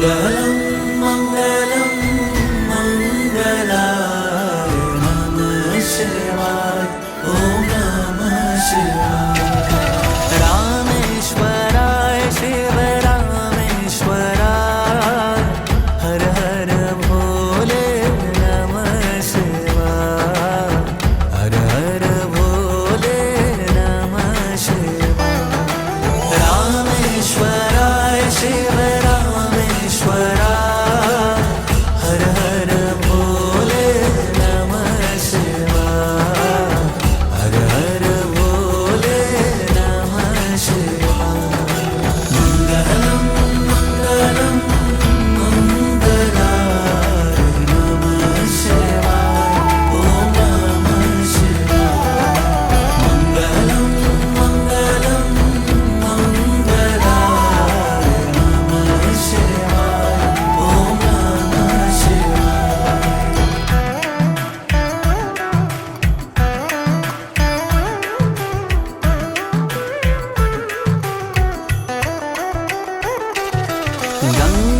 मङ्गलं मङ्गलं मङ्गलाय नमः शिवाय ॐ नमः शिवाय। रामेश्वराय शिव रामेश्वराय हर हर भोले नमः शिवाय हर हर भोले नमः शिवाय। रामेश्वराय शिव रामेश्वराय हर हर भोले नमः शिवाय हर हर भोले नमः शिवाय। मङ्गलं मङ्गलं मङ्गलाय नमः शिवाय ॐ नमः शिवाय। मङ्गलं मङ्गलं मङ्गलाय नमः शिवाय ॐ नमः शिवाय।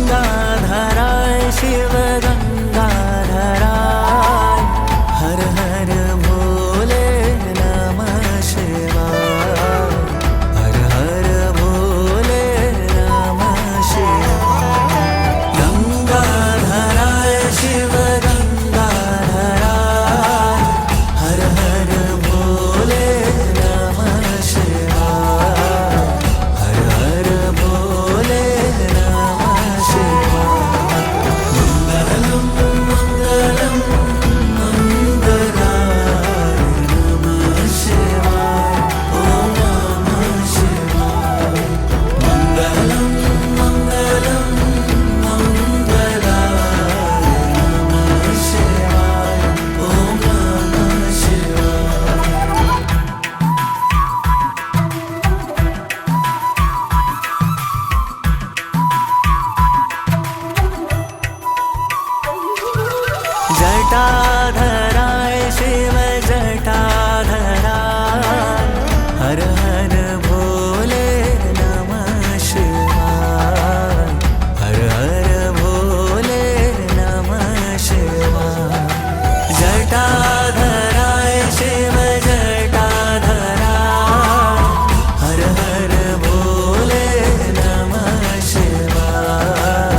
गंगाधराय शिव गंगाधराय हर हर भोले नमः शिवाय हर हर भोले नमः शिवाय। गंगाधराय शिव गंगाधराय हर हर भोले नमः शिवाय हर हर भोले नमः शिवाय। मङ्गलं मङ्गलं मङ्गलाय नमः शिवाय ॐ नमः शिवाय। मङ्गलं मङ्गलं मङ्गलाय नमः शिवाय ॐ नमः शिवाय। जटाधराय शिव जटाधराय हर हर भोले नमः शिवाय हर हर भोले नमः शिवाय। जटाधराय शिव जटाधराय हर हर भोले नमः शिवाय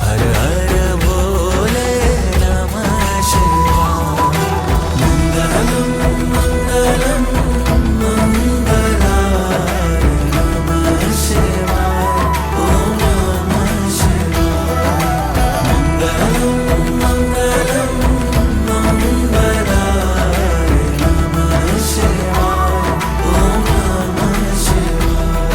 हर हर भोले नमः शिवाय। मङ्गलं मङ्गलं मङ्गलाय नमः शिवाय ॐ नमः शिवाय। मङ्गलं मङ्गलं मङ्गलाय नमः शिवाय ॐ नमः शिवाय।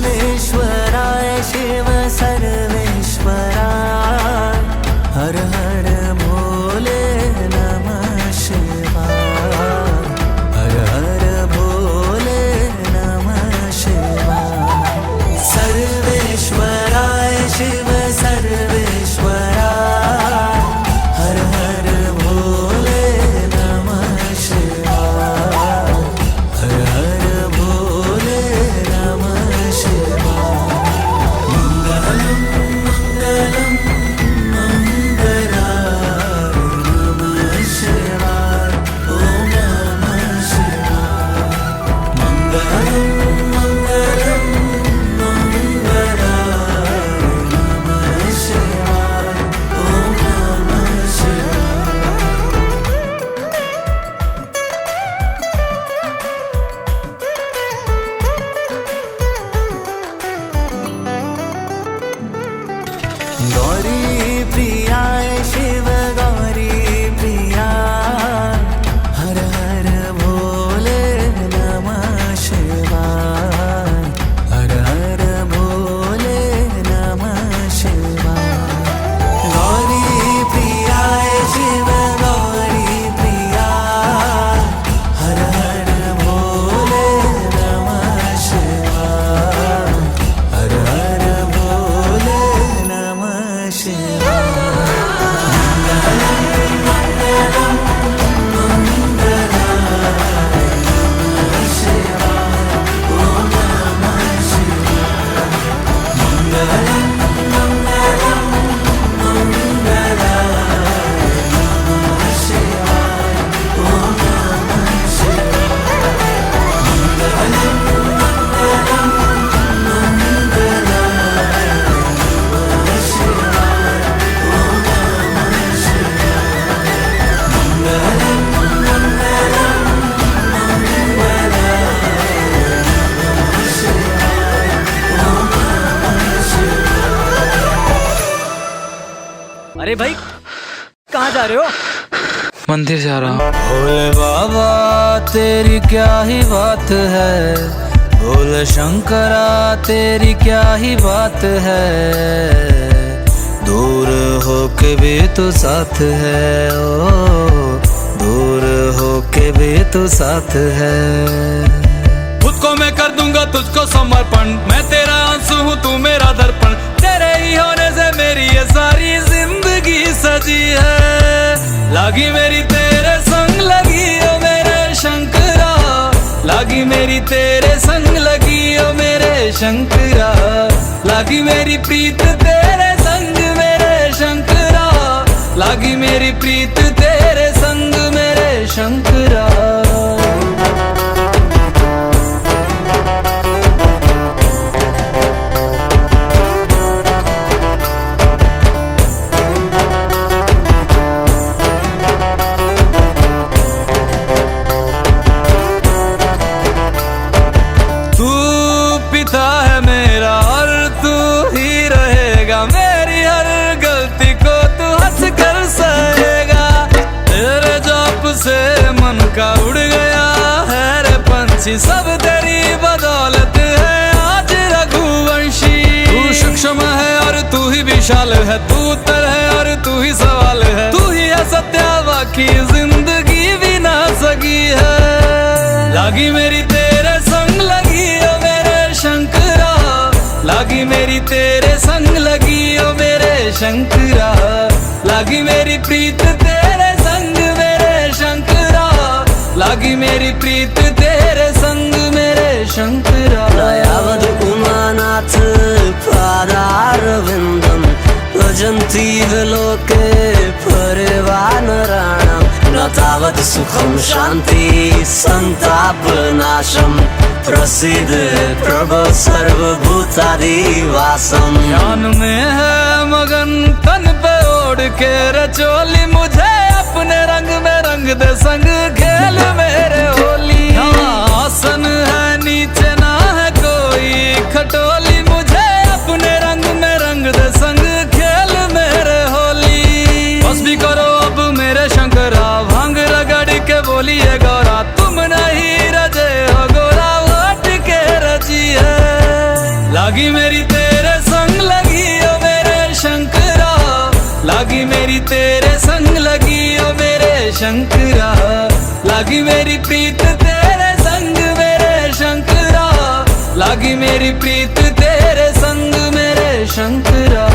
सर्वेश्वराय शिव सर्वेश्वराय हर हर भोले नमः शिवाय हर हर भोले नमः शिवाय। सर्वेश्वराय शिव सर्वेश्वराय हर हर भोले नमः शिवाय हर हर भोले नमः शिवाय। मङ्गलं मङ्गलं मङ्गलाय नमः शिवाय ॐ नमः शिवाय। मङ्गलं मङ्गलं मङ्गलाय नमः शिवाय ॐ नमः शिवाय। गौरी प्रियाय शिव गौरी प्रियाय हर हर भोले नमः शिवाय हर हर भोले नमः शिवाय। गौरी प्रियाय शिव गौरी प्रियाय हर हर भोले नमः शिवाय हर हर भोले नमः शिवाय। मङ्गलं अरे भाई कहाँ जा रहे हो? मंदिर जा रहा हूँ। भोले बाबा तेरी क्या ही बात है, भोले शंकरा तेरी क्या ही बात है, दूर होके भी तू साथ है, ओ दूर होके भी तू साथ है। खुद को मैं कर दूंगा तुझको समर्पण, मैं तेरा आंसू हूँ तू मेरा दर्पण, तेरे ही होने से मेरी ये सारी जिंदगी सजी है। लागी मेरी तेरे संग लगी ओ मेरे शंकरा, लागी मेरी तेरे संग लगी ओ मेरे शंकरा, लागी मेरी प्रीत तेरे संग मेरे शंकरा, लागी मेरी प्रीत तेरे संग मेरे शंकरा। का उड़ गया है रे पंछी, सब तेरी बदौलत है आज रघुवंशी। तू सूक्ष्म है और तू ही विशाल है, तू उत्तर है और तू ही सवाल है, तू ही है सत्य बाकी जिंदगी भी ना सकी है। लागी मेरी तेरे संग लगी ओ मेरे शंकरा, लागी मेरी तेरे संग लगी ओ मेरे शंकरा, लागी मेरी प्रीत तेरे संग मेरे शंकरा, लागी मेरी प्रीत तेरे संग मेरे शंकरा। दयावद उमानाथ पादारविन्दं भजन्ति लोके परिवानराणां, न तावत् सुखं शान्ति संतापनाशं, प्रसीद प्रभो सर्वभूतादिवासं। ध्यान में है मगन तन पे ओढ़ के रचोली, मुझे अपने रंग में रंग दे संग खेल मेरे होली। आसन है नीचे ना है कोई खटोली, मुझे अपने रंग में रंग दे संग खेल मेरे होली। बस भी करो अब मेरे शंकरा, भांग रगड़ के बोलिए गौरा, तुम नहीं रजे हो गोरा वोट के रजी है। लागी मेरी तेरे संग लगी ओ मेरे शंकरा, लागी मेरी तेरे संग लगी ओ मेरे शंकरा, लागी मेरी प्रीत तेरे संग मेरे शंकरा, लागी मेरी प्रीत तेरे संग मेरे शंकरा।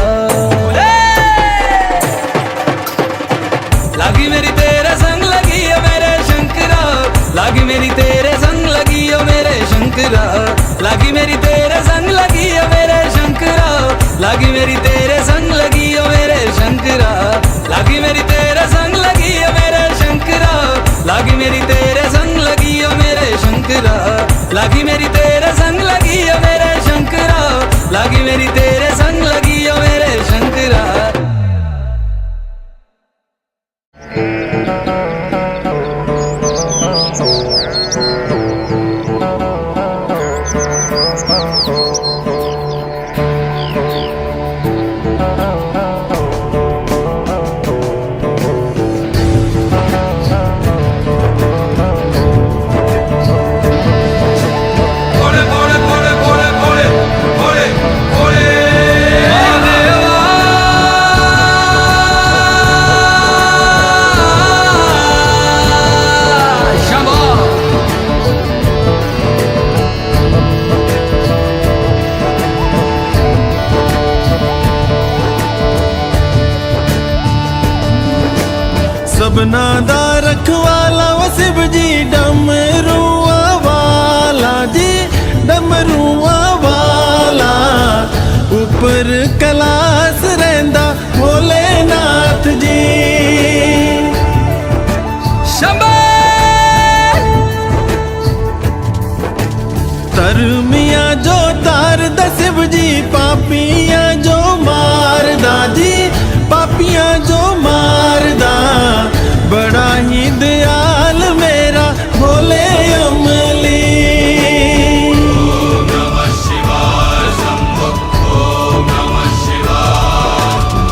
लागी मेरी तेरे संग लगी ओ मेरे शंकरा, लागी मेरी तेरे संग लगी ओ मेरे शंकरा, लागी मेरी तेरे संग लगी ओ मेरे शंकरा, लागी मेरी तेरे संग लगी ओ मेरे शंकरा, लागी मेरी तेरे संग लगी ओ मेरे शंकरा, लागी मेरी तेरे संग लगी ओ मेरे शंकरा, लागी मेरी तेरे संग लगी ओ मेरे शंकरा, लागी मेरी तेरे संग लगी ओ मेरे शंकरा। सबना दा रखवाला वो शिव जी, डमरुआ वाला जी डमरुआ वाला, ऊपर कैलाश रहिंदा भोलेनाथ जी। तरमिया जो तार दा शिव जी, पापियां जो मार दा जी, पापियां जो मार दा, बड़ा ही दयाल मेरा भोले अमली। ओम नमः शिवाय शंभो, ओम नमः शिवाय।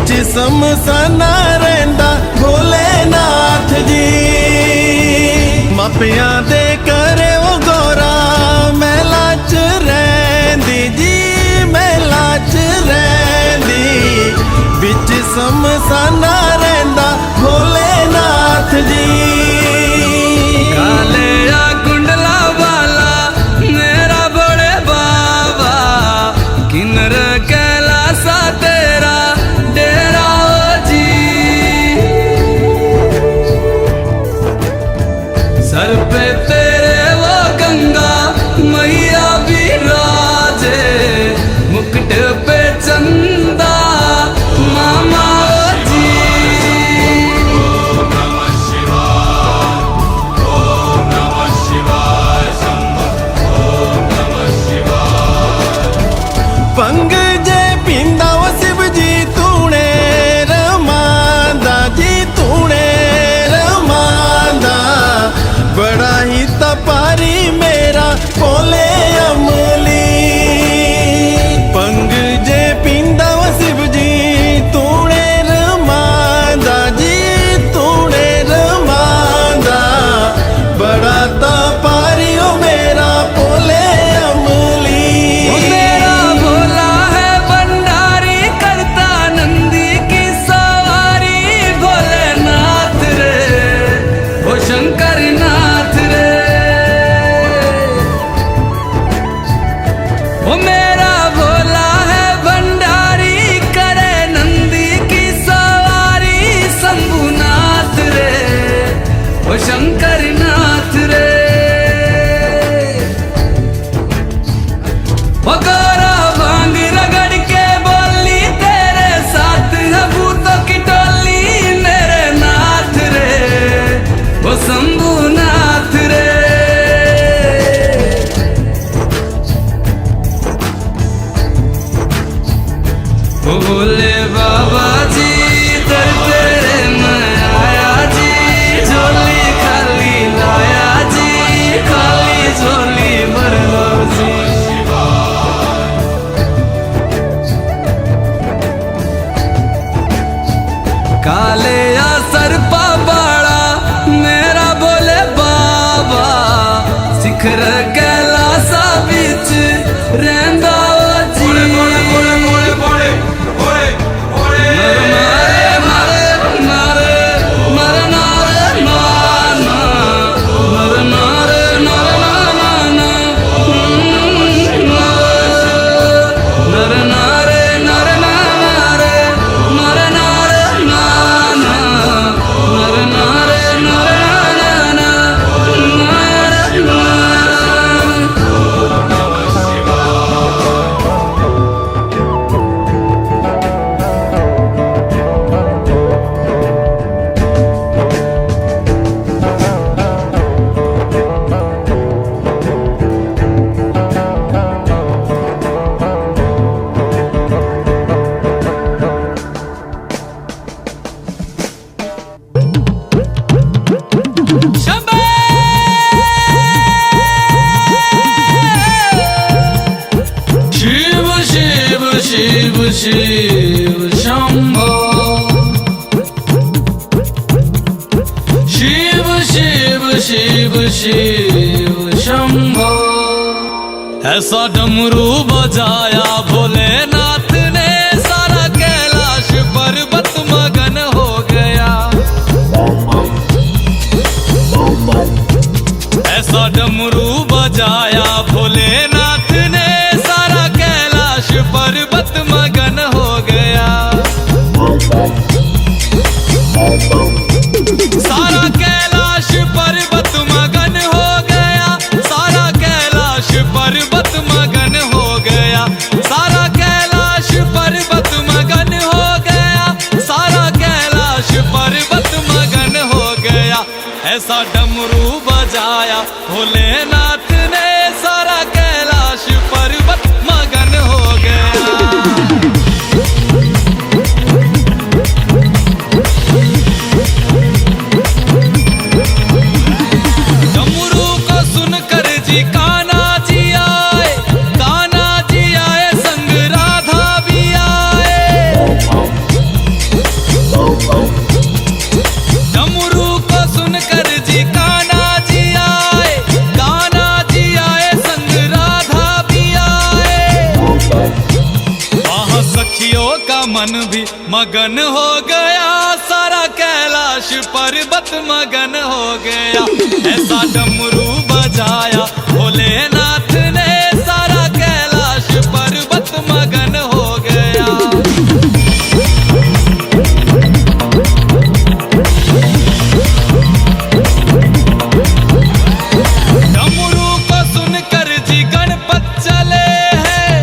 बिच समसाना रहिंदा भोलेनाथ जी। मापियां दे करे वो गौरा महला च रहिंदी जी, महला च रहिंदी। बिच समसाना रहिंदा भोलेनाथ जी। काले या कुंडला वाला मेरा बड़े बाबा, किन्नर कैलासा तेरा डेरा ओ जी। सर पे तेरे वो गंगा मैया विराजे, मुकुट पे चंदा मामा ओ जी। भंग जे पींदा वो शिव जी तूने रमांदा जी, तूने रमांदा। बड़ा ही तपारी मेरा भोले अमली। भंग जे पींदा वो शिव जी तूने रमांदा जी, तूने रमांदा। बड़ा तपारी ओ मेरा भोले अमली। मेरा भोला है भंडारी, करता नंदी की सवारी। भोलेनाथ रे ओ शंकर नाथ रे, ओ मेरा भोला है भंडारी, करे नंदी की सवारी। शंभुनाथ रे ओ शंकर नाथ रे, ओ गोरा भांग रगड़ के बोली तेरे साथ है भूतों की टोली। मेरे नाथ रे ओ शंभुनाथ रे, ओ भोले बाबा जी दर तेरे मैं आया जी। झोली खाली लाया जी, खाली झोली भर लो जी। काले या सरपा बाड़ा मेरा भोले बाबा, शिखर कैलासा बिच रहंदा ओ जी। शिव शिव शंभो, शिव शिव शिव शिव शंभो। ऐसा डमरू बजाया भोलेनाथ ने, सारा कैलाश पर्वत मगन हो गया। ऐसा डमरू बजाया भोलेनाथ ने, सारा कैलाश पर्वत मगन हो गया। सारा कैलाश पर्वत मगन हो गया, सारा कैलाश पर्वत मगन हो गया। सारा कैलाश पर्वत मगन हो गया, सारा कैलाश पर्वत मगन हो गया। ऐसा डमरू बजाया भोलेनाथ ने, सारा कैलाश पर्वत मगन हो गया। डमरू को सुनकर जी कान्हा जी आए, कान्हा जी आए संग राधा भी आए। मन भी मगन हो गया, सारा कैलाश पर्वत मगन हो गया। ऐसा डमरू बजाया भोलेनाथ ने, सारा कैलाश पर्वत मगन हो गया। डमरू को सुनकर जी गणपत चले हैं,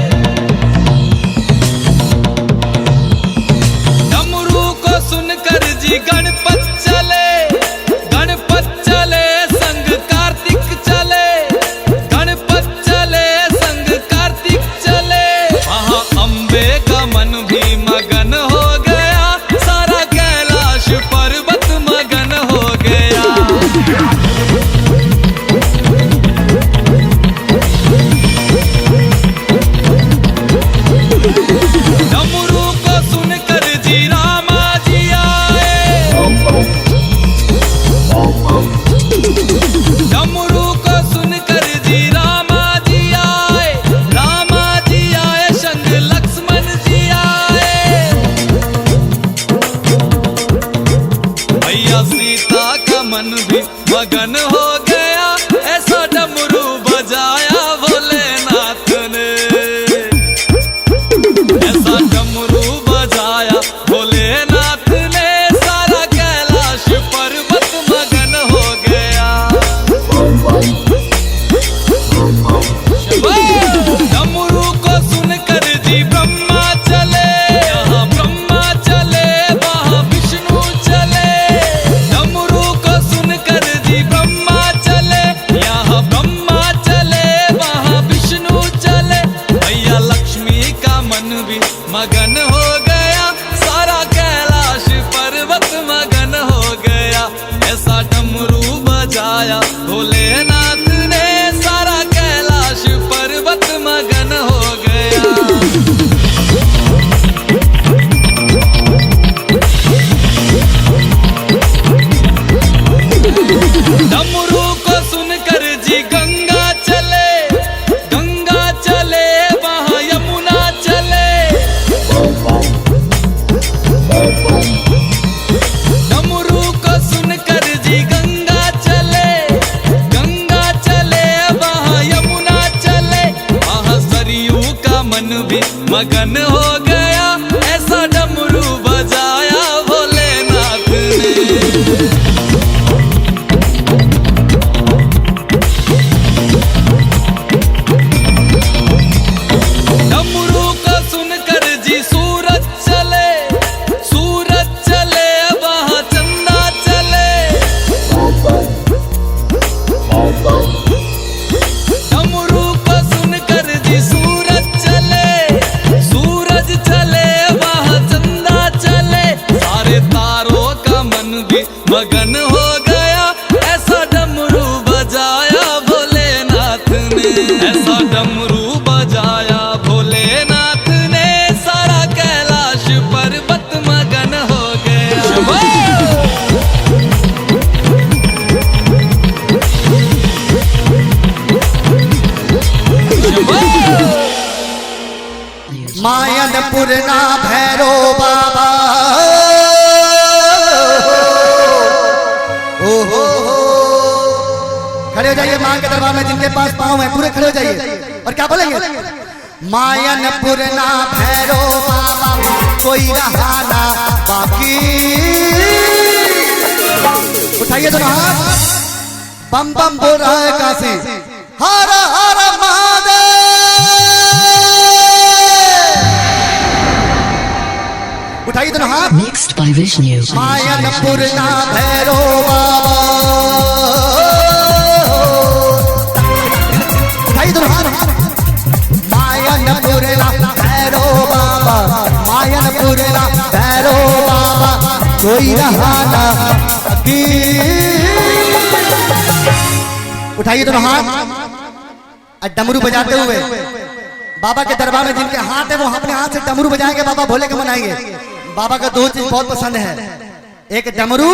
डमरू को सुनकर जी गणपत चले, गणपत चले संग कार्तिक चले, गणपत चले संग कार्तिक चले। वहाँ अम्बे का मन भी मगन हो गया, सारा कैलाश पर्वत मगन हो गया। डमरू को सुनकर जी रामा जी आए, डमरू को सुनकर जी रामा जी आए, रामा जी आए संग लक्ष्मण जी आए। भैया सीता का मन भी मगन हो गया, ऐसा डमरू बजाया भोलेनाथ ने, ऐसा डमरू बजाया भोलेनाथ ने, सारा कैलाश पर्वत मगन हो गया। डमरू को सुनकर जी ब्रह्मा चले, यहाँ ब्रह्मा चले वहाँ विष्णु चले, डमरू को सुनकर जी ब्रह्मा चले, यहाँ ब्रह्मा चले वहाँ विष्णु चले। भैया लक्ष्मी का मन भी मगन हो गया, सारा कैलाश पर्वत मगन हो गया। ऐसा डमरू बजाया भोलेनाथ ने, सारा कैलाश पर्वत मगन हो गया। डमरू को सुनकर जी गंगा चले, गंगा चले वहाँ यमुना चले, डमरू को सुनकर जी गंगा चले, गंगा चले वहाँ यमुना चले। वहाँ सरयू का मन भी मगन हो गया, ऐसा डमरू बजाया भोलेनाथ ने। डमरू को सुनकर जी सूरज चले, सूरज चले वहाँ चंदा चले, डमरू को सुनकर जी सूरज चले, सूरज चले वहाँ चंदा चले। सारे तारों का मन भी मगन हो गया, ऐसा डमरू बजाया भोलेनाथ ने, ऐसा डमरू बजाया भोलेनाथ ने, सारा कैलाश पर्वत मगन हो गया। मायनपुर ना भैरो बाबा, ओ हो खड़े हो जाइए मां के दरबार में, जिनके पास पाँव है पूरे खड़े हो जाइए और क्या बोलेंगे? मायनपुर ना भैरो बाबा, कोई रहा ना बाकी। उठाइए दोनों हाथ, बम बम बोल रहा है काशी, हर हर महादेव। उठाइए दोनों हाथ। Mixed by Vishnu. मायनपुर ना भैरो बाबा, उठाइए दोनों हाथ। मायनपुर ना भैरो बाबा, मायनपुर ना भैरो बाबा, कोई रहा ना बाकी। उठाइए दोनों हाथ, डमरू बजाते हुए बाबा के दरबार में जिनके हाथ है वो अपने हाथ से डमरू बजाएंगे, बाबा भोले के मनाएंगे। बाबा का दो चीज बहुत पसंद है, एक डमरू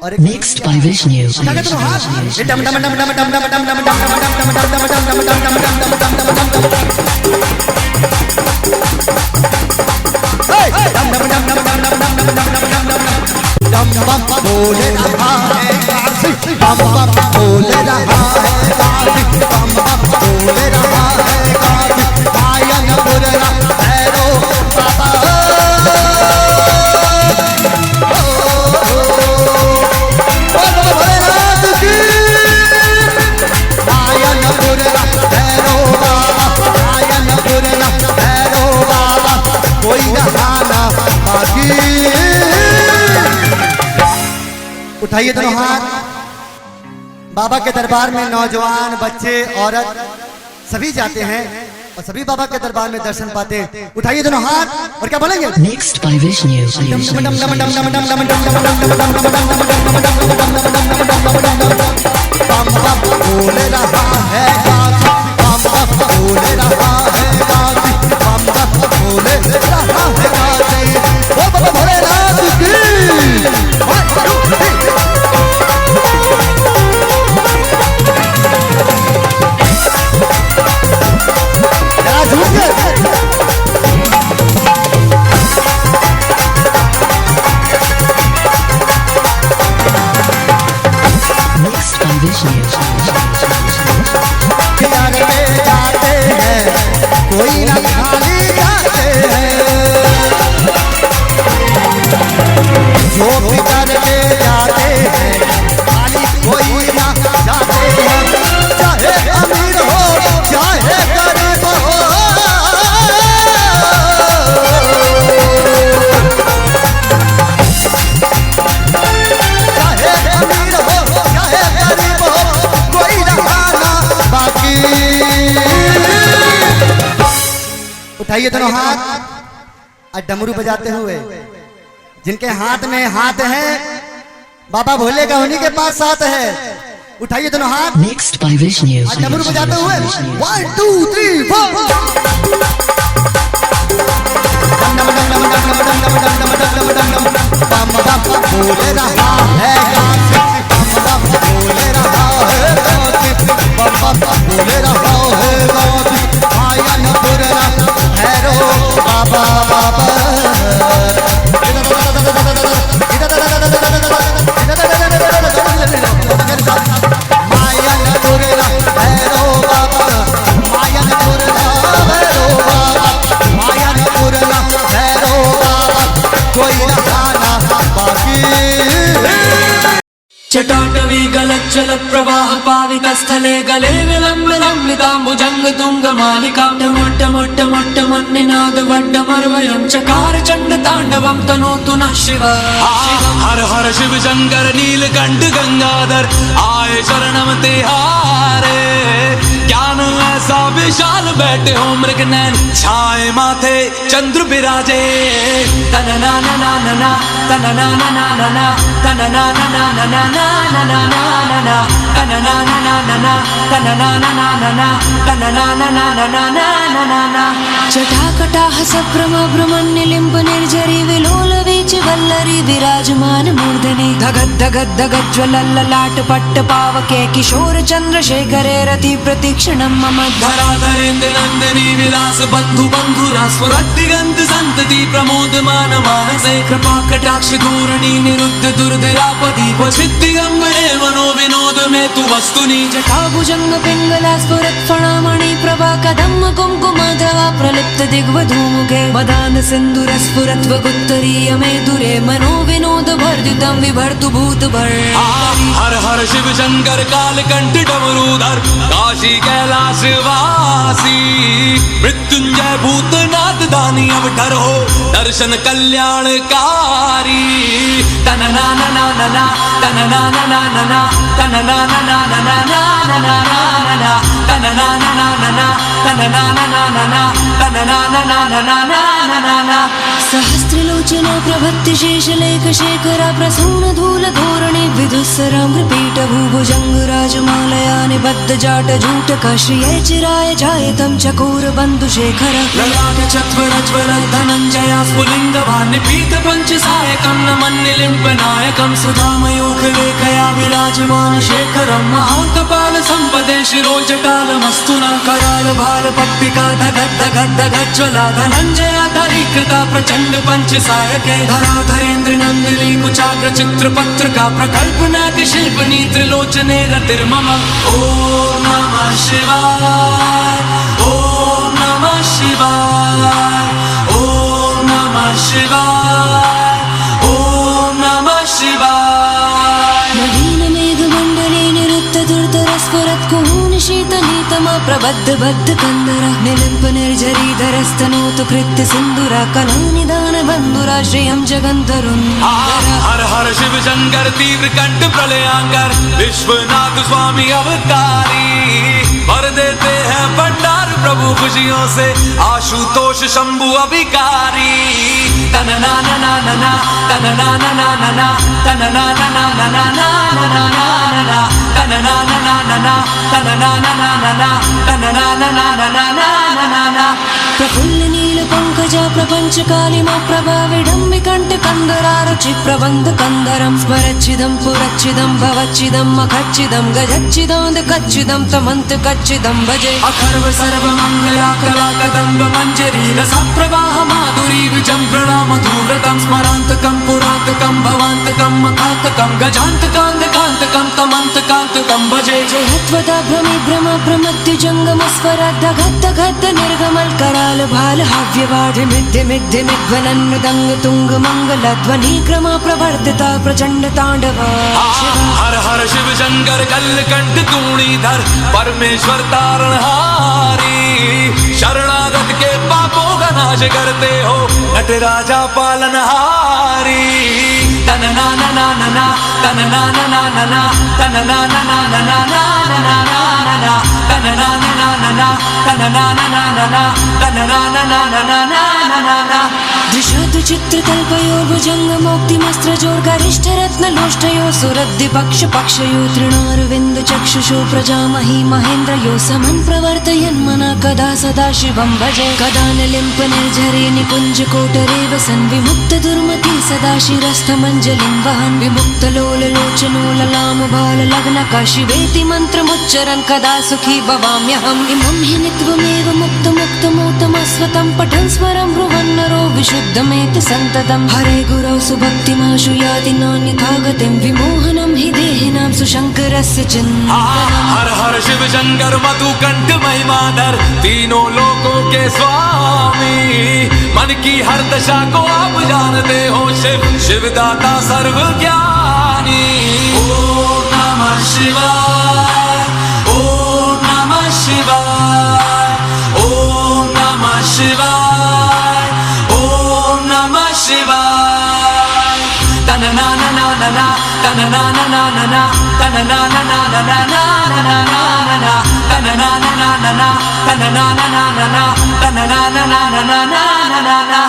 और एक Mixed by Vishnu. डम डम डम डम डम डम डम डम डम डम डम डम डम डम। बोल रहा है काशी, बम बम बोल रहा है काशी, बम बम बोल रहा है काशी, आयन बुरला भैरो बाबा। भोलेनाथ की आयन बुरला भैरो बाबा, आयन बुरला भैरो बाबा, कोई नहाना बाकी। उठाइए दोनों हाथ। बाबा के दरबार में नौजवान, बच्चे, औरत सभी जाते हैं और सभी बाबा के दरबार में दर्शन पाते हैं। उठाइए दोनों हाथ और क्या बोलेंगे? Mixed by Vishnu. बम बम बोल रहा है काशी, बम बम बोल रहा है काशी, बम बम बोल रहा है काशी। ओ बाबा भोलेनाथ की जरा झूठ के Mixed by Vishnu. प्यार में जाते हैं कोई ना खाली जाते हैं, जो प्यार में जाते हैं खाली कोई ना जाते हैं, चाहे अमीर हो चाहे गरीब हो, चाहे अमीर हो चाहे गरीब हो, कोई ना खाना बाकी। उठाइए दोनों हाथ और डमरू बजाते हुए, जिनके हाथ में हाथ है बाबा भोले का उन्हीं के पास साथ है। उठाइए दोनों हाथ Mixed by Vishnu. और डमरू बजाते हुए 1 2 3 4 बम बम बोल रहा है काशी, बम बम बोल रहा है काशी, बम बम बोल रहा है काशी, आयन बुरला भैरो बाबा बाबा। आयन बुरला भैरो बाबा, आयन बुरला भैरो बाबा, आयन बुरला भैरो बाबा, कोई नहाना बाकी। चटाटवी गलज्जल प्रवाह पाविक स्थले गले विलम्बिताम्बुजंग तुंग मालिका मोट्ट मोट्ट मोट्ट मन्निनाद वड्डमर्वयं चकार चंड तांडवं तनोतु नः शिव। हर हर शिव शंकर नीलकंठ गंगाधर आए शरणम तिहारे, ज्ञान ऐसा विशाल बैठे हो मृग नैन छाए माथे चंद्र विराजे। तनना ना ना ना ना तनना ना ना ना ना तनना ना ना ना ना ना ना ना ना ना तनना ना ना ना ना तनना ना ना ना ना तनना ना ना ना ना ना ना ना। जटाकटाह सभ्रम भ्रमन्निलिम्ब निर्झरी विलोल वीच वल्लरी विराजमान मूर्धनि धगद धगद धगद ज्वलल्ललाट पट्ट पावके किशोर चंद्रशेखरे रति प्रतीक्षणं मम धराधरेन्द्र नंदिनी विलास बंधु बंधुरा स्फुरद्दिगंत संतति प्रमोदमान मानसे कृपा कटाक्ष धूरणी निरुद्ध दुर्धरापति वसिद्धिगंबरे मनो विनोद में तु वस्तुनि। जटाभुजंग पिंगला स्फुरत् फणामणि प्रभा कदम्ब कुंकुमधवा प्रलिप्त दिग्वधूमुखे मदान सिंधुर स्फुरत् वगुत्तरीय मे दुरे मनो विनोद भर्जितं विभर्तु भूत भर। हर हर शिव शंकर कालकंठ डमरूधर काशी कैलाश वासी, मृत्युंजय भूतनाथ दानी अवतार हो दर्शन कल्याणकारी। तनना ना ना ना ना तनना ना ना ना ना तनना ना ना ना ना ना ना ना तनना ना ना ना ना तनना ना ना ना ना तनना ना ना ना ना ना ना। सहस्त्रलोचना प्रभत्ति शेषलेख शेखरा प्रसून धूल धोरणे विदुस्सराम्रपीठ भूभुजंग राजमालया निबद्ध जाट जूट काश्रिये चिराय जायतं चकोर बंधु शेखर ललाट चत्वर ज्वल धनंजया स्फुलिंग भान्य पीत पंच साय सायकं नमन्निलिम्पनायकं सुधामयूखलेखया विराजमानशेखरं महाकपालसम्पदे शिरोजटालमस्तुना करालभालपट्टिका धगद्धगद्धगज्ज्वला धनञ्जया धरीकृता प्रचण्ड पञ्चसायके धराधरेन्द्रनन्दिनी कुचाग्रचित्रपत्रिका प्रकल्पनातिशिल्पिनी त्रिलोचने रतिर्मम ॐ नमः शिवाय ॐ नमः शिवाय ॐ नमः शिवाय ॐ नमः शिवाय नवीन मेघमण्डले निरुक्तदुर्धरस्फुरत्कुहून शीतनीतमा प्रबद्ध बद्ध कंदर निलिम्प निर्झरीधरस्तनोतु कृत्य सिन्दूरा कलानिदान बन्धुरा श्रियं जगन्तरुन् हर हर शिव शंकर तीव्र कंठ प्रलयांकर विश्वनाथ स्वामी अवतारी भर देते हैं भंडार प्रभु खुशियों से आशुतोष शंभु अभिकारी तन ना ना ना ना ना तन ना ना ना ना ना तन ना ना ना ना ना ना ना ना ना तन ना ना ना ना ना तन ना ना ना ना ना तन ना ना ना ना ना ना ना प्रफुल्ल नील पंकजा प्रपंच कालिमा प्रभा विडम्बिकण्ठ कंदरारुचि प्रबन्ध कंदरं स्मरच्चिदं पुरच्चिदं भवच्चिदं मखच्चिदं गजच्चिदं तमन्त कच्चिदं भजे अखर्व सर्व मंगला कला कदम्ब मंजरी रसप्रवाह माधुरी विजृंभणा मधुव्रतं स्मरान्तकं पुरान्तकं भवान्तकं मखान्तकं गजान्तकान्तकान्तकं तमन्तकान्तकं भजे जयत्वदा भ्रमे भ्रम प्रमत्युजङ्गमस्वरद्धगद्ध निर्गमल कराल भाल हव्यवाढि मिद्धि मिद्धि मिध्वलन मृदंग तुंग मंगल ध्वनि क्रमा प्रवर्तिता प्रचंड तांडव हर हर शिव शंकर कल्कंठ तूणीधर परमेश्वर तारणहारी शरणागत के पापों का नाश करते हो नटराजा पालनहारी तन ना ना ना ना ना तन ना ना ना ना ना तन ना ना ना ना ना ना ना ना तन ना ना ना ना ना तन ना ना ना ना ना तन ना ना ना ना ना ना ना दिशतु चित्रकल्पयो भुजङ्गमोक्तिमस्त्रजोर्गरिष्ठ रत्नलोष्टयो सुरद्धि पक्ष पक्षयो तृणारविन्द चक्षुषो प्रजामही महेन्द्रयो समन् प्रवर्तयन् मना कदा सदा शिवं भजे कदा निलिम्प निर्झरे निकुञ्ज कोटरे वसन् विमुक्त दुर्मति सदा शिरस्थमञ्जलिं वहन् विमुक्त लोललोचनो ललाम बाल लग्नका शिवेति मन्त्रमुच्चरन् कदा सुखी भवाम्यहम् इमं हि नित्वमेव मुक्त मुक्तमोतमस्वतं पठन् स्मरं ब्रुवन्नरो विशुद्धमेति सन्ततं हरे गुरौ सुभक्तिमाशु याति नान्यथा गतिं विमोहनं हि देहिनां सुशङ्करस्य चिन्तनम् हर हर शिव शंकर मधुकंठ महिमाधर तीनों लोकों के स्वामी मन की हर दशा को आप जानते हो शिव शिवदाता सर्वज्ञानी ओम नमः शिवाय ओम नमः शिवाय ओम नमः शिवाय ओम नमः शिवाय तन ना ना ना ना ना तन ना ना ना ना ना तन ना ना ना ना ना ना ना ना तन ना ना ना ना ना तन ना ना ना ना ना तन ना ना ना ना ना ना ना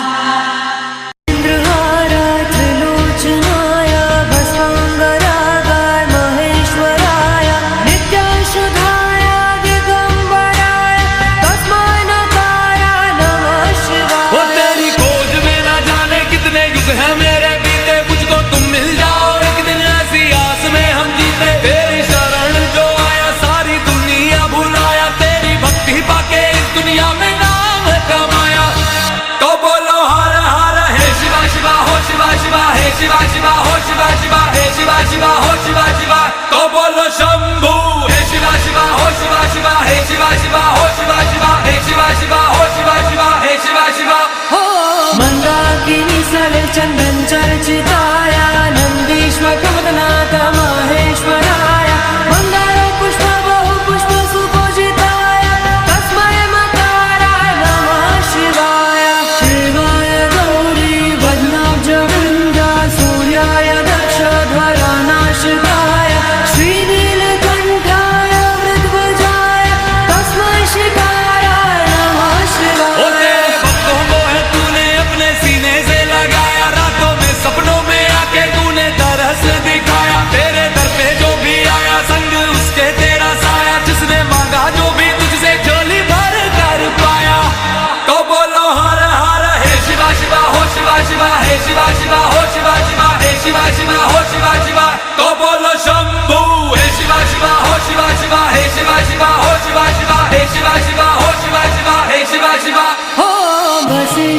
त्रिलोचनाय भस्मांगरागाय महेश्वराय नित्याशुधाय दिगंबराय तस्मै नकाराय नमः शिवाय वो तेरी खोज में ना जाने कितने युग हैं मेरे बीते मुझको तुम मिल जाओ एक दिन ऐसी आस में हम जीते तेरी शरण जो आया सारी दुनिया भुलाया तेरी भक्ति पाके इस दुनिया में नाम कमाया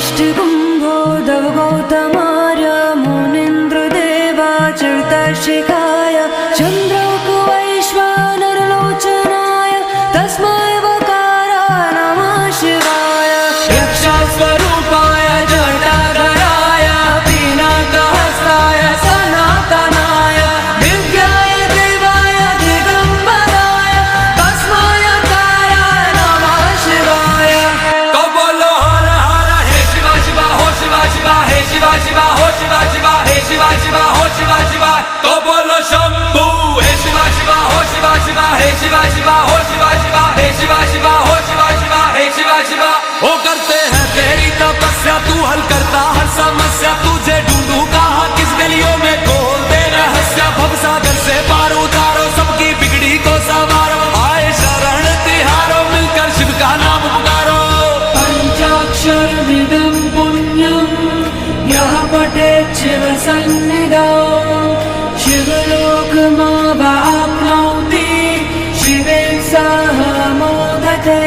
वसिष्ठकुम्भोदव गौतमार्य मुनीन्द्रदेवाचरितशिखाय चन्द्रौकवैश्वानरलोचनाय तस्मै वकाराय नमः शिवाय यक्षस्वरूपाय जटाधराय पिनाकहस्ताय सनातनाय दिव्याय देवाय दिगम्बराय तस्मै वकाराय नमः शिवाय तो बोलो हर हर हे शिवा शिवा हो शिवा शिवा हे शिवा शिवा हो शिवा शिवा हे शिवा शिवा हो शिवा शिवा तो बोलो शंभू हे शिवा शिवा हो शिवा शिवा हे शिवा शिवा हो शिवा शिवा हे शिवा शिवा हो शिवा शिवा हे शिवा शिवा वो करते हैं तेरी तपस्या तू हल करता हर समस्या तुझे ढूंढू कहाँ किस गलियों में खोल दे रहस्य भवसागर से पार उतारो सबकी बिगड़ी को संवारो आए शरण तिहारो मिलकर शिव का नाम पुकारो पञ्चाक्षरमिदं पुण्यं यः पठेत् शिवसन्निधौ शिवलोकमावाप्नोति शिवेन सह मोदते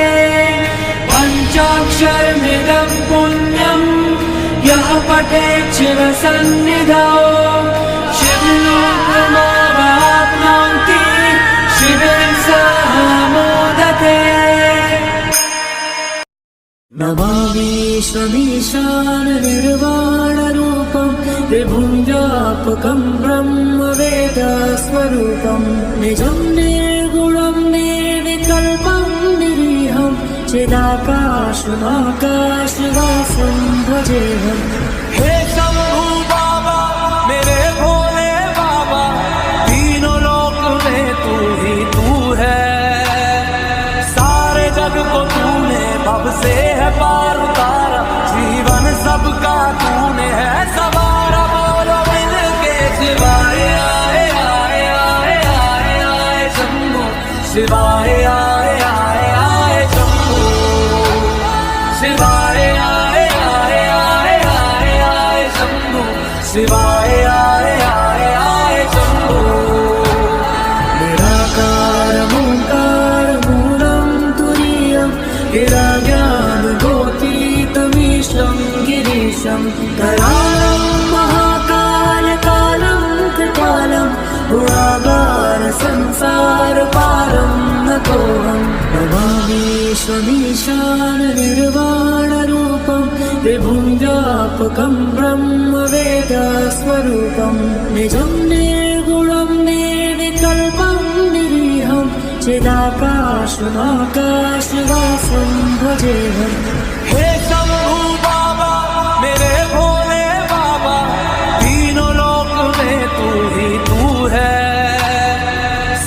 पञ्चाक्षरमिदं पुण्यं यः पठेत् शिवसन्निधौ शिवलोकमावाप्नोति शिवेन सह मोदते नमामि स्वमीशाननिर्वाणरूपं विभुं व्यापकं ब्रह्मवेदस्वरूपं निजं निर्गुणं निर्विकल्पं निरीहं चिदाकाशमाकाशवासं भजेऽहम् हे शंभू बाबा मेरे भोले बाबा तीनों लोक में तू ही तू है सारे जग को तूने भव से है पार उतारा जीवन सबका तूने है सवारा बोलो मिलके शिवाय आए आए आए आए आए शंभू शिवाय आए आए आए शंभू शिवाय आए आए आए आए आए शंभू शिवाय आए आए आए शंभू निराकारमोङ्कारमूलं तुरीयं गिराज्ञानगोतीतमीशं गिरीशं करालं महाकालकालं कृपालं गुणागारसंसारपारं नतोऽहं नमामि स्वमीशाननिर्वाणरूपं विभुं व्यापकं ब्रह्मवेदस्वरूपं निजं निर्गुणं निर्विकल्पं निरीहं चिदाकाशमाकाशवासं भजेऽहम् हे शंभू बाबा मेरे भोले बाबा तीनों लोक में तू ही तू है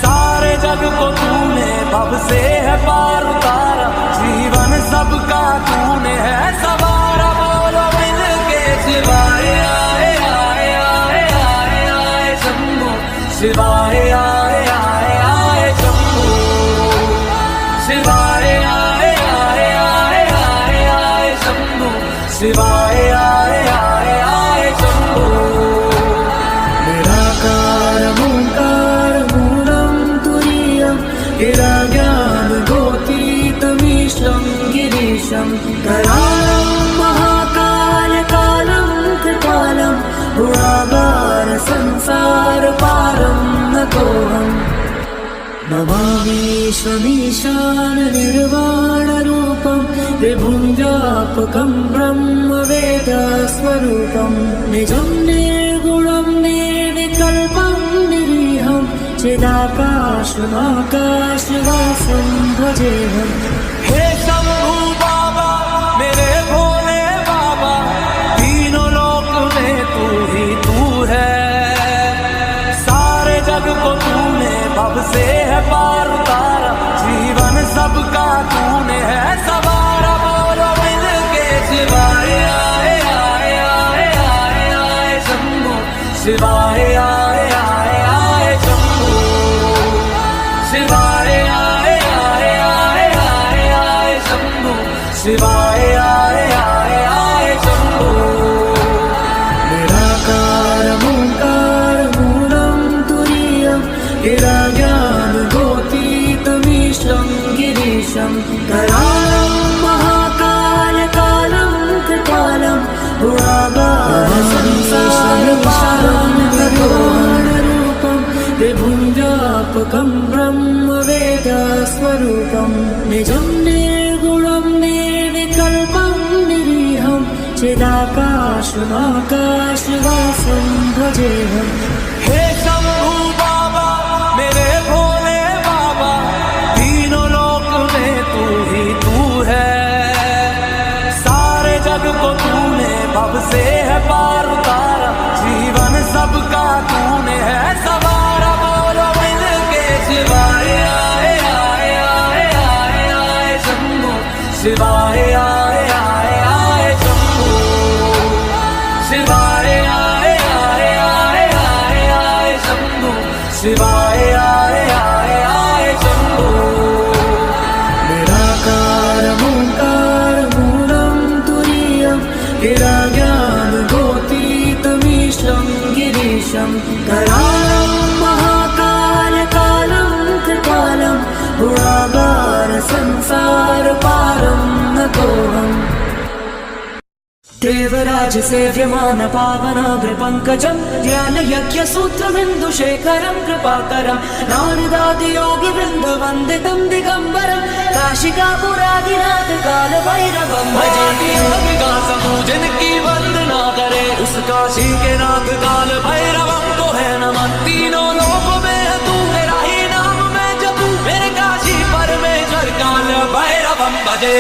सारे जग को तूने भव से है पार उतारा जीवन सबका तूने है सवारा बोलो मिलके शिवाय आए आए आए आए आए शंभू शिवाय आए आए आए शंभू शिवाय आए आए आए आए आए शंभू शिवाय आए आए आए शंभू निराकारमोङ्कारमूलं तुरीयं गिराज्ञानगोतीतमीशं गिरीशं करालं महाकालकालं कृपालं गुणागारसंसारपारं नतोऽहम् नमामि स्वमीशाननिर्वाणरूपं विभुं व्यापकं ब्रह्मवेदस्वरूपं निजं निर्गुणं निर्विकल्पं निरीहं चिदाकाशमाकाशवासं भजेऽहम् हे शंभू बाबा मेरे भोले बाबा तीनों लोक में तू ही तू है सारे जग को तूने भव से है पार उतारा जीवन सबका तूने है सवारा बोलो मिलके शिवाय आए आए आए आए आए शंभू शिवाय आए आए आए शंभू शिवाय आए आए आए आए आए शंभू शिवाय आए आए आए शंभू निराकारमोङ्कारमूलं तुरीयं गिराज्ञानगोतीतमीशं गिरीशं गुणागार संसारपारं निर्वाणरूपं विभुञ्जापकं ब्रह्मवेदस्वरूपं निजं निर्गुणं निर्विकल्पं निरीहं चिदाकाशमाकाशवासं भजेऽहम्। हे शंभू बाबा मेरे भोले बाबा, तीनों लोक में तू ही तू है। सारे जग को तूने भव से है पार उतारा, जीवन सबका तूने है सवारा। बोलो मिल के शिवाय आए आए आए आए आए शंभू, शिवाय आए आए आए शंभू, शिवाय आए आए आए आए आए शंभू, शिवाय आए आए आए शंभू। निराकारमोङ्कार मूलं तुरीयं गिराज्ञानगोतीतमीशं गिरीशं करालं महाकालकालं कृपालं गुणागार संसारपारं नतोऽहम्। देवराज सेव्यमान पावनाग्रपङ्कजं ध्यानयज्ञसूत्रबिन्दुशेखरं कृपाकरं नारदादियोगिवृन्दवन्दितं दिगम्बरं काशिकापुरादिनाथ कालभैरवं भजे। जिनकी वंदना करे उस काशी के नाथ काल भैरवम को है नमन। तीनों लोकों में तू मेरा ही नाम मैं जपूं, मेरे काशी परमेश्वर काल भैरवम भजे।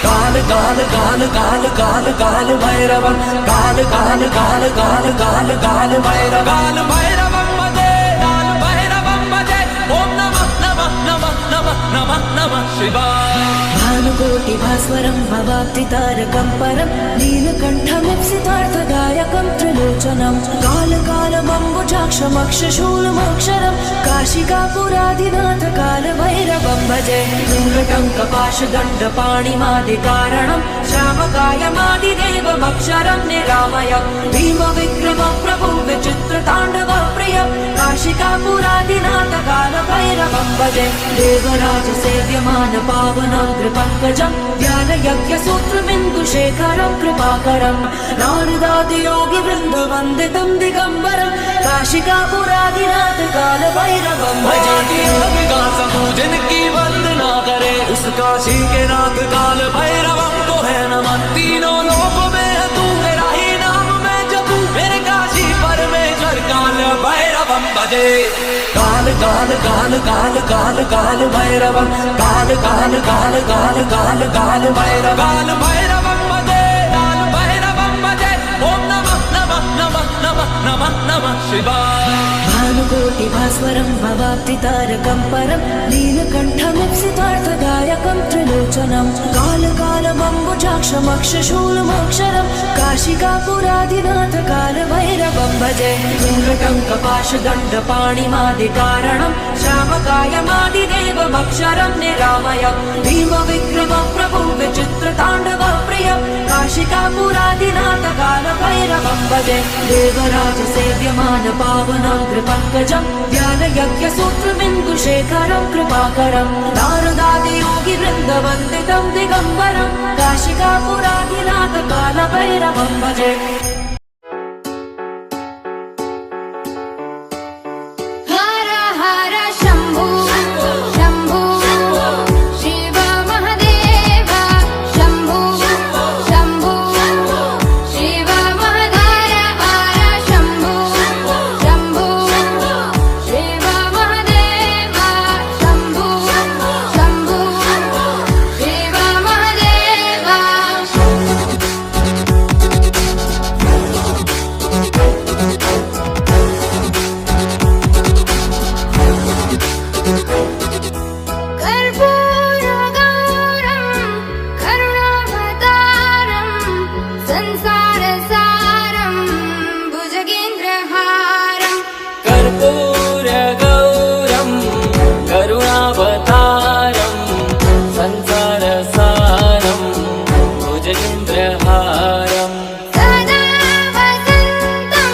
काल काल काल काल काल काल भैरवम, काल काल काल काल काल काल भैरव, काल भैरवम भजे, काल भैरवम भजे। ओम नमः नमः नमः नमः नमः नमः शिवाय। भानुकोटिभास्वरं भवाब्धितारकं परं नीलकण्ठमीप्सितार्थदायकं त्रिलोचनं कालकालमम्बुजाक्षमक्षशूलमोक्षरं काशिकापुरादिनाथ कालभैरवं भजे। मूलटङ्कपाशदण्डपाणिमादिकारणं श्यामकायमादिदेवमक्षरं निरामयं भीमविक्रमं प्रभुं विचित्रताण्डवप्रियं काशिकापुरादिनाथ कालभैरवं भजे। देवराज सेव्यमान पावनाग्रपङ्कजं ध्यानयज्ञसूत्रबिन्दुशेखरं कृपाकरं नारदादियोगिवृन्दवन्दितं दिगम्बरं काशिकापुरादिनाथ कालभैरवं भजे। जिनकी वंदना करे उस काशी के नाथ काल भैरवम को है नमन। तीनों लोकों में तू मेरा ही नाम मैं जपूं, मेरे काशी परमेश्वर काल भैरवम भजे। काल काल काल काल काल काल भैरवम, काल काल काल काल काल काल भैरव, काल भैरवम भजे, काल भैरवम भजे। ओम नमः नमः नमः नमः नमः नमः शिवाय। भानुकोटिभास्वरं भवाब्धितारकं परं नीलकण्ठमीप्सितार्थदायकं त्रिलोचनं कालकालमम्बुजाक्षमक्षशूलमोक्षरं काशिकापुरादिनाथ कालभैरवं भजे। मूलटङ्कपाशदण्डपाणिमादिकारणं श्यामकायमादिदेवमक्षरं निरामयं भीमविक्रमं प्रभुं विचित्रताण्डवप्रियं काशिकापुरादिनाथ कालभैरवं भजे। देवराज सेव्यमान पावनाग्रपङ्कजं ध्यानयज्ञसूत्रबिन्दुशेखरं कृपाकरं नारदादियोगिवृन्दवन्दितं दिगम्बरं काशिकापुरादिनाथ कालभैरवं भजे। हर हर शम्भो शम्भो शिव महादेव शम्भो शम्भो शिव महाधर हर शम्भो शम्भो शिव महादेव शम्भो शम्भो शिव महादेव। कर्पूरगौरं करुणावतारं संसारसारं भुजगेन्द्रहारं कर्पूरगौरं करुणावतारं संसारसारं भुजगेन्द्रहारं सदा वसन्तं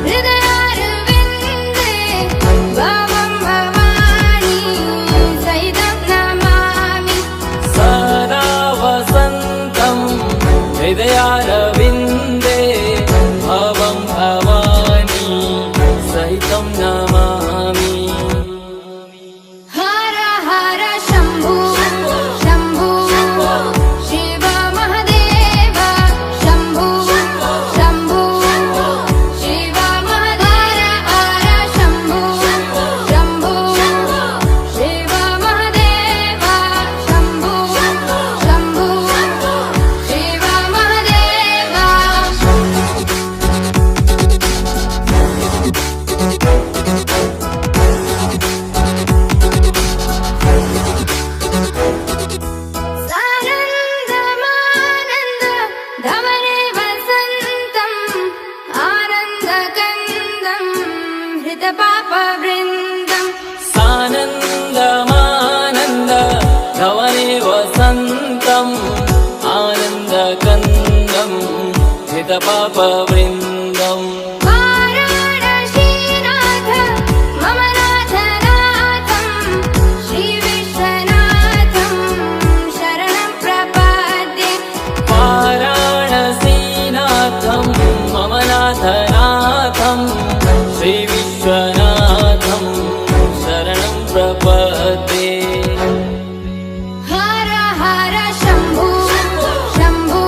हृदयारविन्दे भवं भवानी सहितं नमामि। सदा वसन्तं हृदयारविन्दे हितपापवृन्दम् सानन्दमानन्द धवने वसन्तम् आनन्दकन्दम् हितपापवृन्दम् वाराणसीनाथ मम नाथनाथं श्रीविश्वनाथं शरणं प्रपद्ये वाराणसीनाथं मम नाथनाथं श्रीविश्वनाथं शरणं प्रपद्ये हर हर शम्भो शम्भो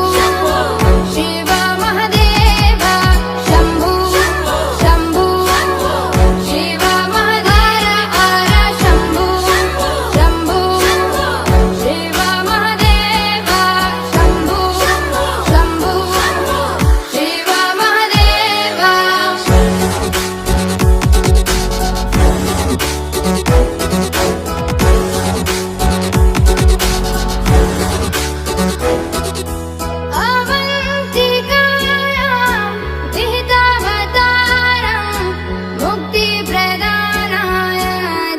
शिव महदेव शम्भो शम्भो शिव महधर हर शम्भो शम्भो शिव महदेव शम्भो शम्भो शिव महदेव अवन्तिकायां विहितावतारं मुक्तिप्रदानाय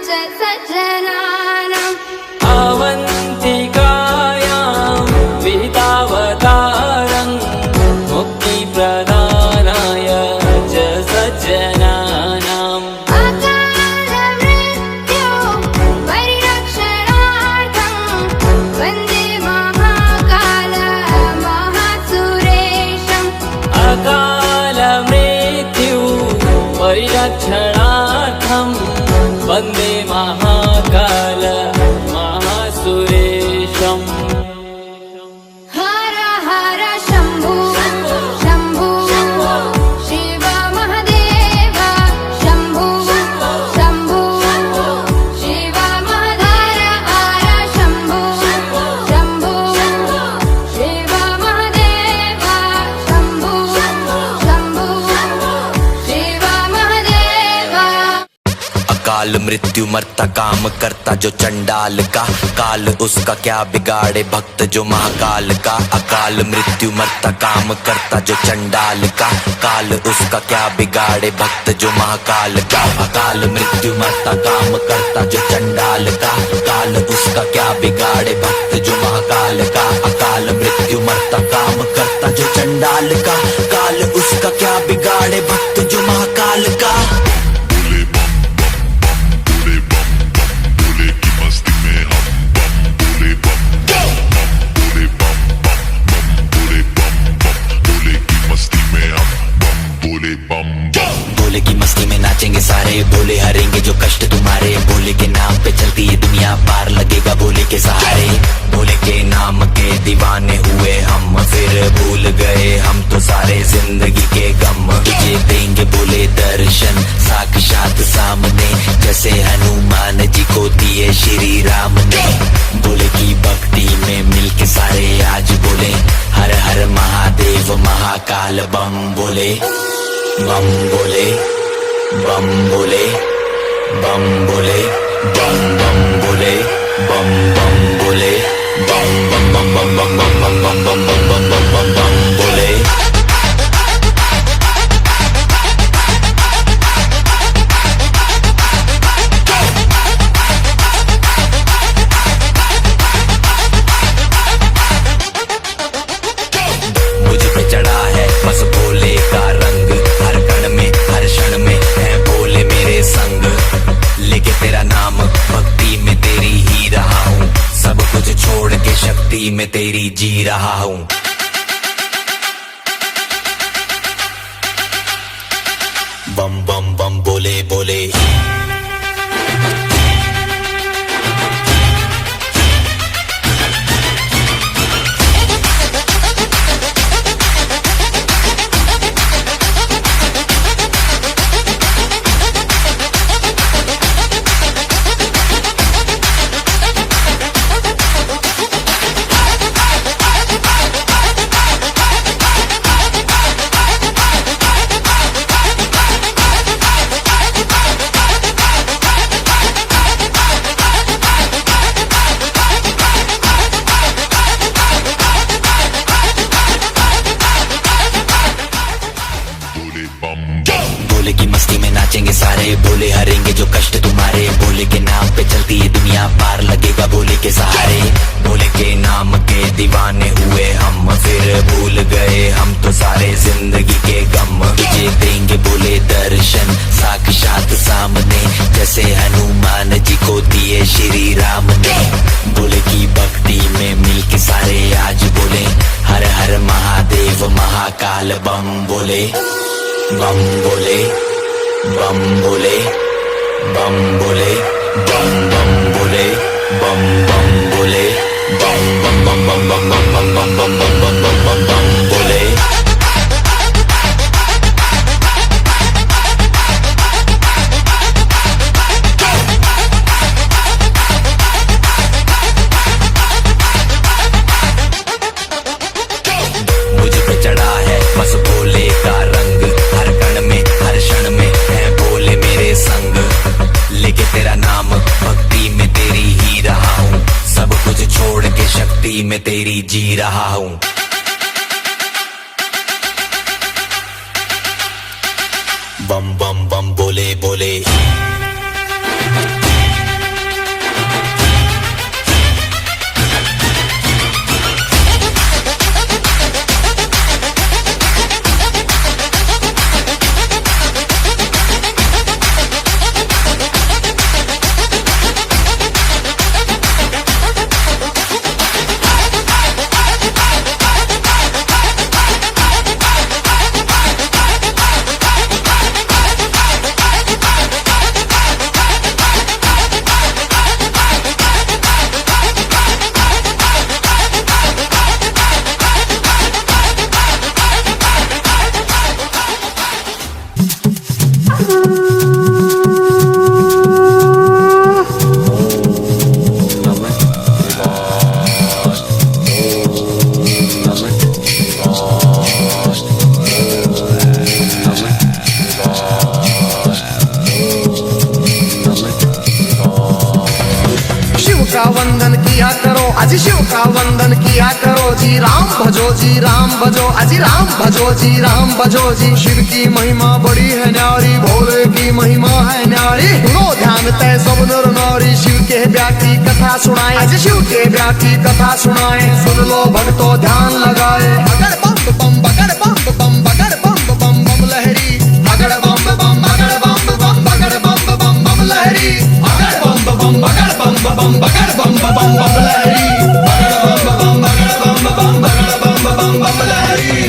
च सज्जनानाम् अवन्तिकायां विहितावतारं मुक्तिप्रदानाय च सज्जनानाम् अकालमृत्यो परिरक्षणार्थं वन्दे महाकाल महासुरेशम् अकालमृत्यु परिरक्षणार्थं वन्दे महाकाल महासुरेशम् हर हर शम्भो शम्भो शिव महदेव शम्भो शम्भो शिव महधर हर शम्भो शम्भो शिव महदेव शम्भो शम्भो शिव महदेव अकाल मृत्यु मरता काम करता जो चंडाल का, काल उसका क्या बिगाड़े भक्त जो महाकाल का। अकाल मृत्यु मरता काम करता जो चंडाल का, काल उसका क्या बिगाड़े भक्त जो महाकाल का। अकाल मृत्यु मरता काम करता जो चंडाल का, काल उसका क्या बिगाड़े भक्त जो महाकाल का। अकाल मृत्यु मरता काम करता जो चंडाल का, काल उसका क्या बिगाड़े भक्त जो महाकाल का। भोले की मस्ती में नाचेंगे सारे, भोले हरेंगे जो कष्ट तुम्हारे। भोले के नाम पे चलती है दुनिया, पार लगेगा भोले के सहारे। भोले के नाम के दीवाने हुए हम, फिर भूल गए हम तो सारे जिंदगी के गम। तुझे देंगे भोले दर्शन साक्षात सामने, जैसे हनुमान जी को दिए श्री राम ने। भोले की भक्ति में मिलके सारे आज बोले, हर हर महादेव महाकाल बम बोले। बम बोले बम बोले बम बोले बम बम बोले बम बम बोले बम बम बम बम बम बम बम बम बम बम बम बम बम बम बोले। मुझ पे चढ़ा है बस भोले का रंग, हर कण में हर क्षण में है भोले मेरे संग। लेके तेरा नाम भक्ति में तेरी ही रहा हूँ, सब कुछ छोड़ के शक्ति में तेरी जी रहा हूँ। बम बम बम बोले बोले। भोले की मस्ती में नाचेंगे सारे, भोले हरेंगे जो कष्ट तुम्हारे, भोले के नाम पे चलती है दुनिया, पार लगेगा भोले के सहारे। भोले के नाम के दीवाने हुए हम, फिर भूल गए हम तो सारे जिंदगी के गम। तुझे देंगे भोले दर्शन साक्षात सामने, जैसे हनुमान जी को दिए श्री राम ने। भोले की भक्ति में मिलके सारे आज बोले, हर हर महादेव महाकाल बम बोले, बम बोले, बम बोले, बम बोले, बम बम बोले, बम बम बोले, बम बम बम बम बम बम बम बम बम बम बम बम बम बोले। मुझ पे चढ़ा है बस भोले का रंग, हर कण में हर क्षण में है भोले मेरे संग। लेके तेरा नाम भक्ति में तेरी ही रहा हूँ, सब कुछ छोड़ के शक्ति में तेरी जी रहा हूँ। बम बम बम बोले बोले। वंदन किया करो, अजी शिव का वंदन किया करो जी। राम भजो जी राम भजो, अजी राम भजो जी राम भजो जी। शिव की महिमा बड़ी है न्यारी, भोले की महिमा है न्यारी। सुनो ध्यान तय सब नर नारी, शिव के ब्याह की कथा सुनाए, अजी शिव के ब्याह की कथा सुनाए। सुन लो भक्तों ध्यान लगाए, बगड़ बम बम बगड़ बम बम बगड़ बम बम बम लहरी, बगड़ बम बम बगड़ बम बम बगड़ बम बम बम लहरी, बगड़ बम बम बगड़ बम बम बगड़ बम बम बम लहरी, बगड़ बम बगड़ बम बम बगड़ बम बम लहरी।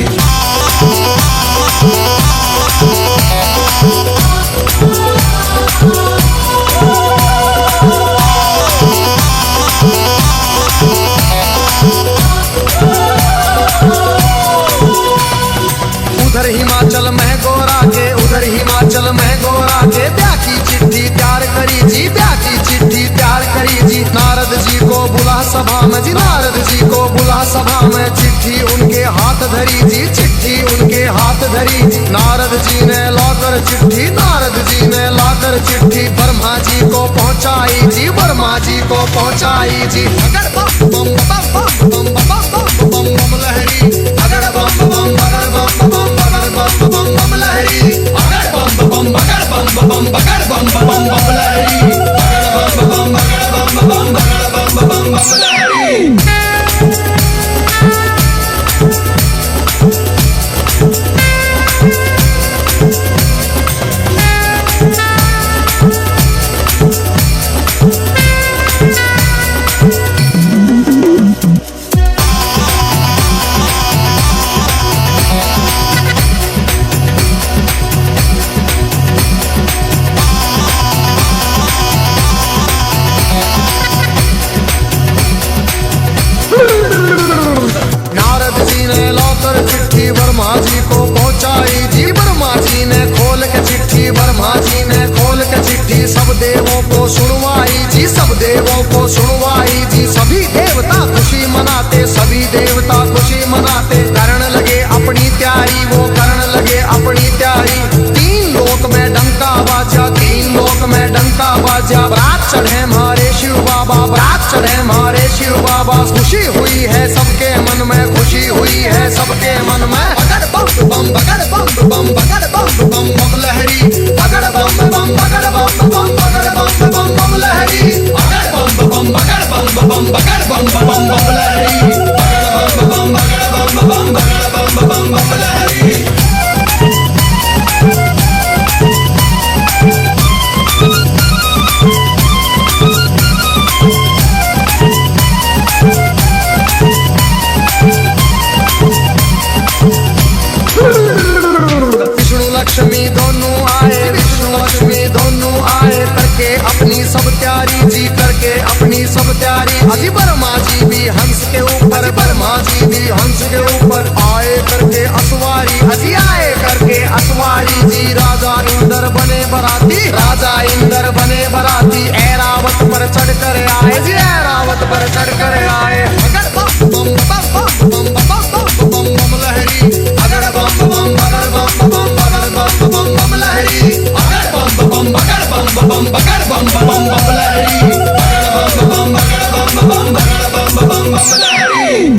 उधर हिमाचल में गोरा के, उधर हिमाचल में गोरा के, ब्याह की चिट्ठी तैयार करी जी, ब्याह की चिट्ठी तैयार करी जी। नारद जी को बुला सभा में जी, नारद जी को बुला सभा में। चिट्ठी उनके हाथ धरी जी, चिट्ठी उनके हाथ धरी। नारद जी ने लाकर चिट्ठी, नारद जी ने लाकर चिट्ठी ब्रह्मा जी को पहुंचाई जी, ब्रह्मा जी को पहुंचाई जी। अगर बम बम बम बम बम बम बम बम लहरी, अगर बम बम बगड़ बम बम बगड़ बम बम बम लहरी, अगर बम बम बगड़ बम बम बगड़ बम बम बम लहरी, अगर बम बम बगड़ बम बम बगड़ बम बम बम लहरी। ब्रह्मा जी को पहुंचाई जी, ब्रह्मा जी ने खोल के चिट्ठी, ब्रह्मा जी ने खोल के चिट्ठी सब देवों को सुनवाई जी, सब देवों को सुनवाई जी। सभी देवता खुशी मनाते, सभी देवता खुशी मनाते। करण लगे अपनी तैयारी, वो करण लगे अपनी तैयारी। तीन लोक में डंका बाजा, तीन लोक में डंका बाजा। बरात चढ़े हमारे शिव बाबा, बरात चढ़े हमारे शिव बाबा। खुशी हुई है सबके मन में, खुशी हुई है सबके मन में। बगड़ बम बम बगड़ बम बम बगड़ बम बम बम लहरी, लक्ष्मी दोनों आए, विष्णु लक्ष्मी दोनों आए, करके अपनी सब तैयारी जी, करके अपनी सब तैयारी। अजी बर्मा जी भी हंस के ऊपर, बर्मा जी भी हंस के ऊपर आए करके असवारी, अजी आए करके असवारी जी। राजा इंद्र बने बराती, राजा इंद्र बने बराती, ऐरावत पर चढ़ कर आए जी, ऐरावत पर चढ़ कर आए। अगर बम बम बम बम बम बम बम बम लहरी, अगर बम बम बगर बम बम बगर बम बम बम लहरी, अगर बम बम बगर बम बम बगर बम बम बम लहरी, अगर बम बम बगर बम बम बगर बम बम बम लहरी।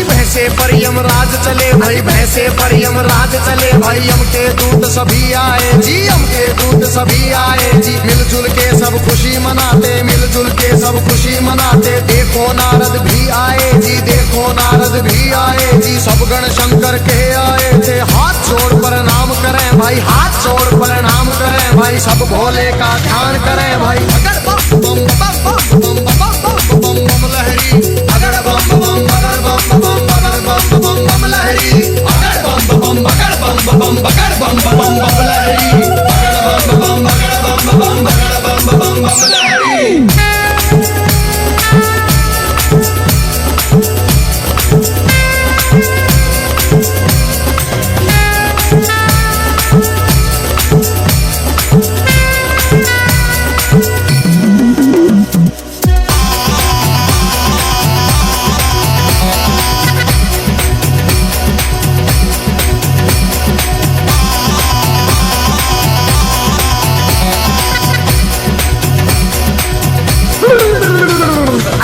भैंसे पर यमराज चले भाई, भैंसे पर यमराज चले भाई। यम के दूत सभी आए जी, यम के दूत सभी आए जी। मिलजुल के सब खुशी मनाते, मिलजुल के सब खुशी मनाते। देखो नारद भी आए जी, देखो नारद भी आए जी। सब गण शंकर के आए थे, हाथ जोड़ प्रणाम करें भाई, हाथ जोड़ प्रणाम करें भाई। सब भोले का ध्यान करें भाई। अगर बम बम बम बम बम बम बम बम लहरी, अगर बम बम बगर बम बम बगर बम बम बम लहरी, अगर बम बम बगर बम बम बगर बम बम बम लहरी, अगर बम बम बगर बम बम बगर बम बम बम लहरी।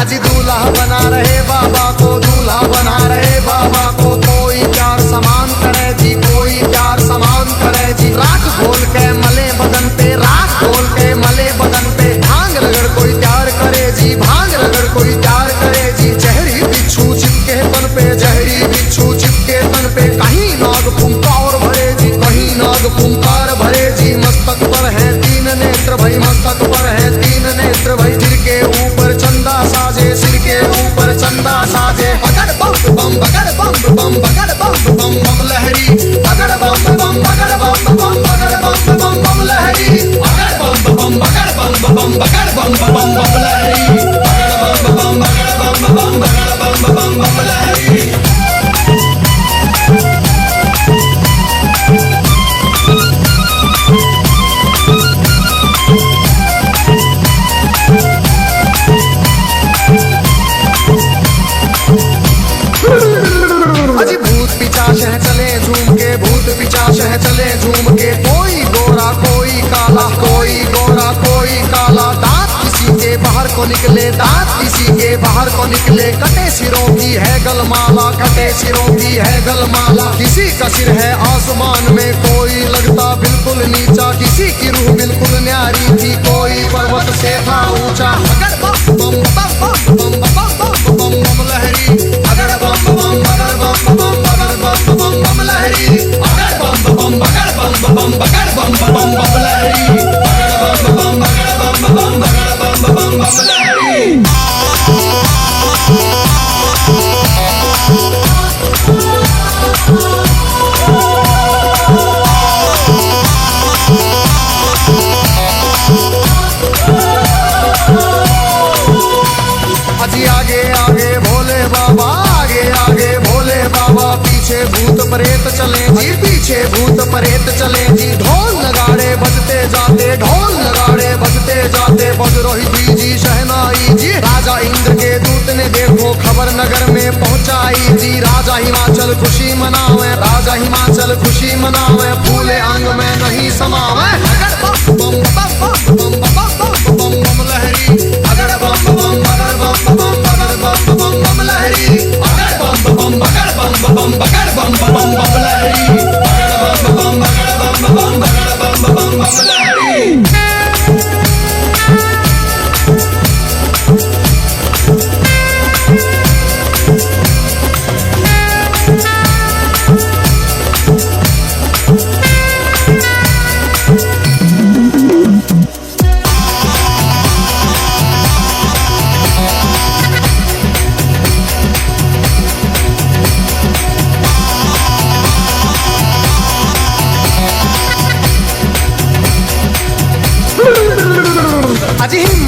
अजी दूल्हा बना रहे बाबा को, दूल्हा बना रहे बाबा को। कोई प्यार समान करे जी, कोई प्यार समान करे जी। राख घोल के मले बदन पे, राख घोल के मले बदन पे। भांग रगड़ कोई प्यार करे जी, भांग रगड़ कोई प्यार करे जी। जहरी बिच्छू चिपके तन पे, जहरी बिच्छू चिपके तन पे। कहीं नाग फुंकार भरे जी, कहीं नाग फुंकार भरे जी। मस्तक पर है तीन नेत्र भाई, मस्तक पर है तीन नेत्र भाई। सिर के ऊपर चंदा साजे, सिर के ऊपर चंदा साजे। अगर बम बम बगर बम बम बगर बम बम बम लहरी, अगर बम बम बगर बम बम बगर बम बम बम लहरी, अगर बम बम बगर बम बम बगर बम बम बम लहरी, अगर बम बम बगर बम बम बगर बम बम बम लहरी। अजी भूत पिचाच है चले झूम के, भूत पिचाच है चले झूम के। कोई गोरा कोई काला, कोई गोरा कोई काला। दांत किसी के बाहर को निकले, दांत किसी के बाहर को निकले। कटे सिरों की है गलमाला, कटे सिरों की है गलमाला। किसी का सिर है आसमान में, कोई लगता बिल्कुल नीचा। किसी की रूह बिल्कुल न्यारी थी, कोई पर्वत से था ऊंचा। अगर बम बम बम बम बम बम बम बम लहरी, अगर बम बम बगर बम बम बगर बम बम बम लहरी, अगर बम बम बगर बम बम बगर बम बम बम लहरी, अगर बम बम बगर बम बम बगर बम बम बम लहरी। अजी आगे आगे भोले बाबा, आगे आगे भोले बाबा। पीछे भूत प्रेत चले जी, पीछे भूत प्रेत चले जी। ढोल नगाड़े बजते जाते, ढोल नगाड़े बजते जाते। बज रही जी शहनाई जी। राजा इंद्र के दूत ने देखो खबर नगर में पहुंचाई जी। राजा हिमाचल खुशी मनावे, राजा हिमाचल खुशी मनावे। फूले अंग में नहीं समावे। अगर बम बम बम बम बम बम बम लहरी, अगर बम बम बगर बम बम बगर बम बम बम लहरी, अगर बम बम बगर बम बम बगर बम बम बम लहरी, अगर बम बम बगर बम बम बगर बम बम बम लहरी।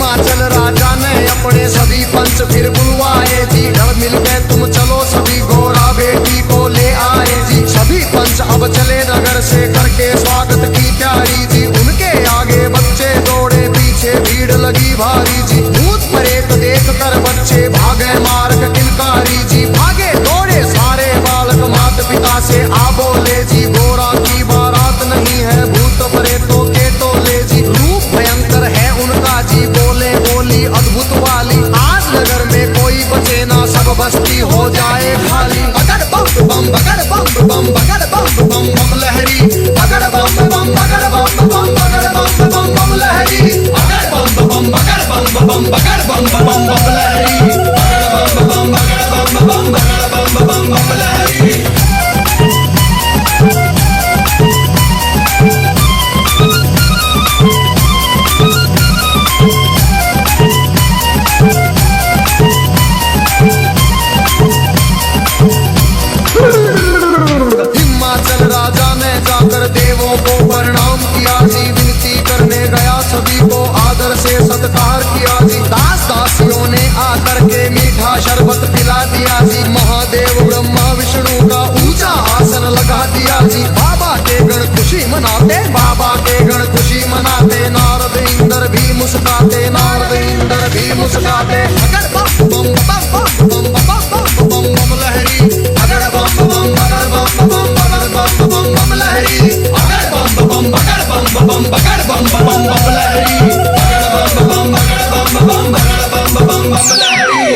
हिमाचल राजा ने अपने सभी पंच फिर बुलवाए जी, डर मिल गए तुम चलो सभी गोरा बेटी को ले आए जी। सभी पंच अब चले नगर से करके स्वागत की तैयारी जी, उनके आगे बच्चे दौड़े पीछे भीड़ लगी भारी जी। भूत प्रेत देख कर बच्चे भागे मार्ग किलकारी जी, भागे दौड़े सारे बालक माता पिता से आ बोले जी, गोरा की बारात नहीं है भूत प्रेतों के टोले जी। रूप भयंकर है उनका जी, बोले बोली अद्भुत वाली, आज नगर में कोई बचे ना सब बस्ती हो जाए खाली। बगड़ बम बम बगड़ बम बम बगड़ बम बम बम लहरी, बगड़ बम बम बगड़ बम बम बगड़ बम बम बम लहरी, बगड़ बम बम बगड़ बम बम बगड़ बम बम बम लहरी, बगड़ बम बगड़ बम बम बगड़ बम बम लहरी। हिमाचल राजा ने जाकर देवों को प्रणाम किया जी, विनती करने गया सभी को आदर से सत्कार किया जी। दास दासियों ने आकर के मीठा शरबत पिला दिया जी, महादेव ब्रह्मा विष्णु का ऊंचा आसन लगा दिया जी। बाबा के गण खुशी मनाते, बाबा के गण खुशी मनाते, नारद इंद्र भी मुस्कुराते, नारद इंद्र भी मुस्कुराते। अगर बम बम बम बम बम बम बम बम लहरी, अगर बम बम बगड़ बम बम बगड़ बम बम बम लहरी, अगर बम बम बगड़ बम बम बगड़ बम बम बम लहरी, अगर बम बम बगड़ बम बम बगड़ बम बम बम लहरी।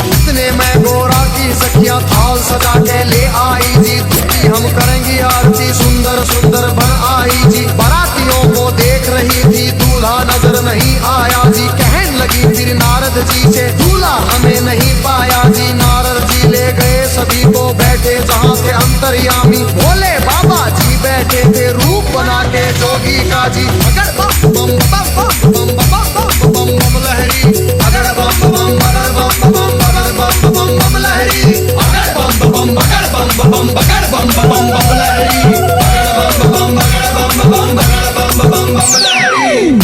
इतने में गोरा की सखियां थाल सजा के ले आई जी, दुखी हम करेंगी आरती सुंदर सुंदर बन आई जी। बारातियों को देख रही थी दूल्हा नजर नहीं आया जी, कहने लगी फिर नारद जी से दूल्हा हमें नहीं पाया जी। नारद जी ले गए सभी को बैठे जहाँ थे अंतर्यामी, बोले बाबा जी बैठे थे रूप बना के जोगी का जी। अगर बम बम बम बम बम बम बम बम लहरी, अगर बम बम बगड़ बम बम बगड़ बम बम बम लहरी, अगर बम बम बगड़ बम बम बगड़ बम बम बम लहरी, अगर बम बम बगड़ बम बम बगड़ बम बम बम लहरी।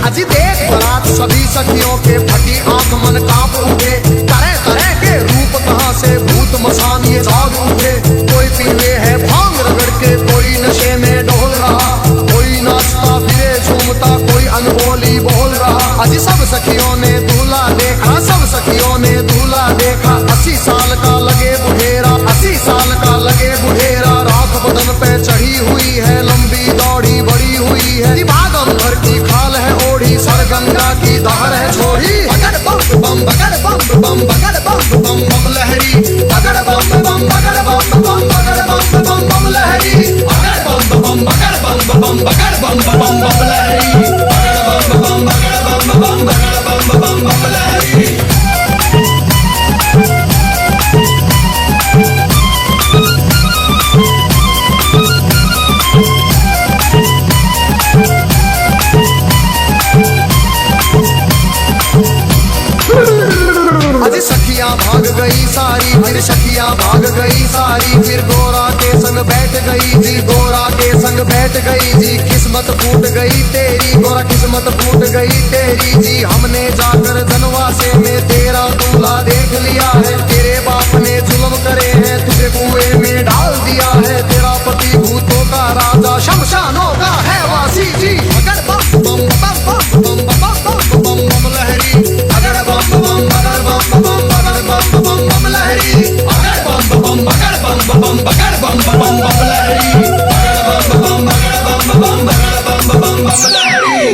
अजी देख बारात सभी सखियों के फटी आंख मन कांप उठे, तरह तरह के रूप कहाँ से भूत मसान ये जाग उठे। कोई पीले है भांग रगड़ के, कोई नशे में डोल रहा, कोई नाचता फिरे झूमता, कोई अनबोली बोल रहा। अजी सब सखियों ने दूल्हा देखा, सब सखियों ने दूल्हा देखा। 80 साल का लगे बुढ़ेरा, 80 साल का लगे बुढ़ेरा, राख बदन पे चढ़ी हुई है, लंबी दौड़ी बड़ी हुई है। दिमागम भर की खाल है ओढ़ी, सर गंगा की धार है छोड़ी। बगड़ बम बम बगड़ बम बम बगड़ बम बम बम लहरी, बगड़ बम बम बगड़ बम बम बगड़ बम बम बम लहरी, बगड़ बम बम बगड़ बम बम बगड़ बम बम बम लहरी, बगड़ बम बगड़ बम बगड़ बम बम लहरी। अजी सखियां भाग गई सारी, फिर सखियां भाग गई सारी, फिर गोरा के संग बैठ गई जी, गोरा के संग बैठ गई जी। किस्मत फूट गई तेरी गोरा, किस्मत फूट गई तेरी जी। हमने जाकर धनवासे में तेरा दूल्हा देख लिया है, तेरे बाप ने जुल्म करे हैं, तुझे कुएं में डाल दिया है। तेरा पति भूतों का राजा, शमशानों का है वासी जी। अगर बम बम बम बम बम बम बम बम लहरी, अगर बम बम बगड़ बम बम बगड़ बम बम बम लहरी, अगर बम बम बगड़ बम बम बगड़ बम बम बम लहरी, अगर बम बम बगड़ बम बम बगड़ बम बम बम लहरी।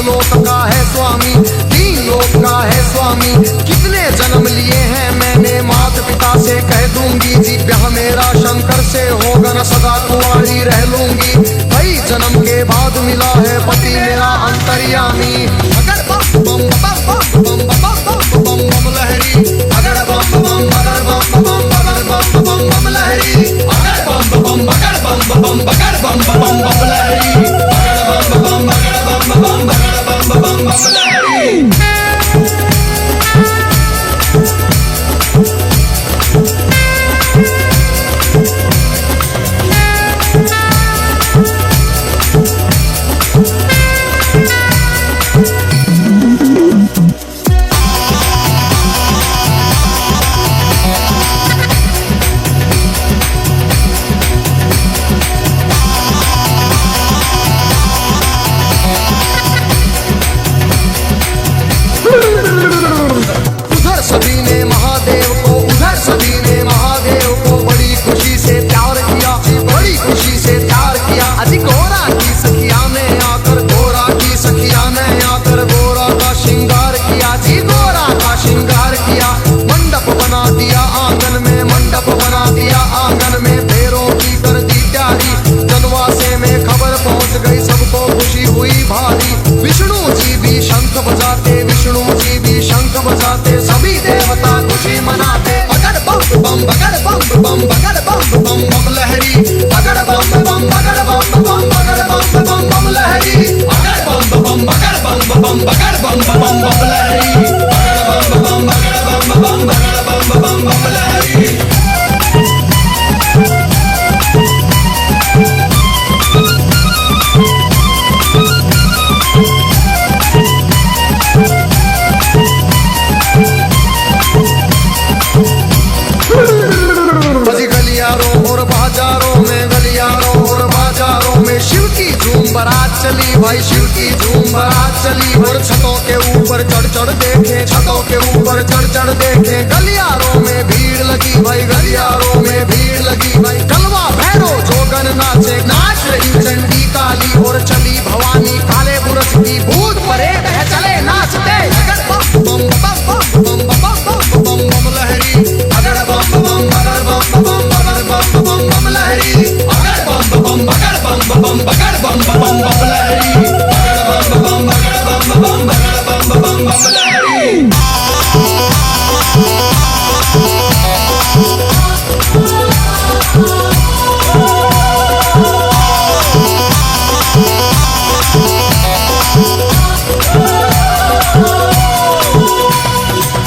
लोक का है स्वामी, तीन लोक का है स्वामी। कितने जन्म लिए हैं मैंने माता पिता से कह दूंगी जी, ब्याह मेरा शंकर से होगा न सदा कुंवारी रह लूंगी। कई जन्म के बाद मिला है पति मेरा अंतर्यामी। अगर बम बम बम बम बम बम बम बम बम लहरी, अगर बम बम अगर बम बम अगर बम बम बम लहरी, अगर बम बम अगर बम बम अगर बम बम बम लहरी, अगर बम बम अगर बम बम अगर बम बम बम लहरी। सभी ने महादेव को, उधर सभी ने महादेव को बड़ी खुशी से प्यार किया, बड़ी खुशी से प्यार किया। अजी गोरा की सखिया ने आकर, गोरा की सखिया ने आकर गोरा का श्रृंगार किया जी, गोरा का श्रृंगार किया। मंडप बना दिया आंगन में, मंडप बना दिया आंगन में, पैरों की कर दी प्यारी। जनवासे में खबर पहुंच गई, सबको खुशी हुई भारी। विष्णु जी भी शंख बजाते, विष्णु जी भी शंख बजाते, सभी देवता खुशी मनाते। अगर बम बम बगर बम बम बगर बम बम बम लहरी, अगर बम बम बगर बम बम बगर बम बम बम लहरी, अगर बम बम बगर बम बम बगर बम बम बम लहरी, अगर बम बम बगर बम बम बगर बम बम बम लहरी। गलियारों और बाजारों में, गलियारों और बाजारों में शिव की झूम बारात चली भाई, शिव की झूम बारात चली। और छतों के ऊपर चढ़ चढ़ देखे, छतों के ऊपर चढ़ चढ़ देखे। गलियारों में भीड़ लगी भाई, गलियारों में भीड़ लगी भाई। कलवा भैरो जोगन नाचे, नाच रही चंडी काली और चली भवानी। काले बुरस की भूत परेड है चले नाचते। अगर बम बम बम बम बम बम बम बम बम लहरी, अगर बम बम अगर बम बम अगर बम बम बम लहरी, अगर बम बम अगर बम बम अगर बम बम बम लहरी, अगर बम बम अगर बम बम अगर बम बम बम लहरी।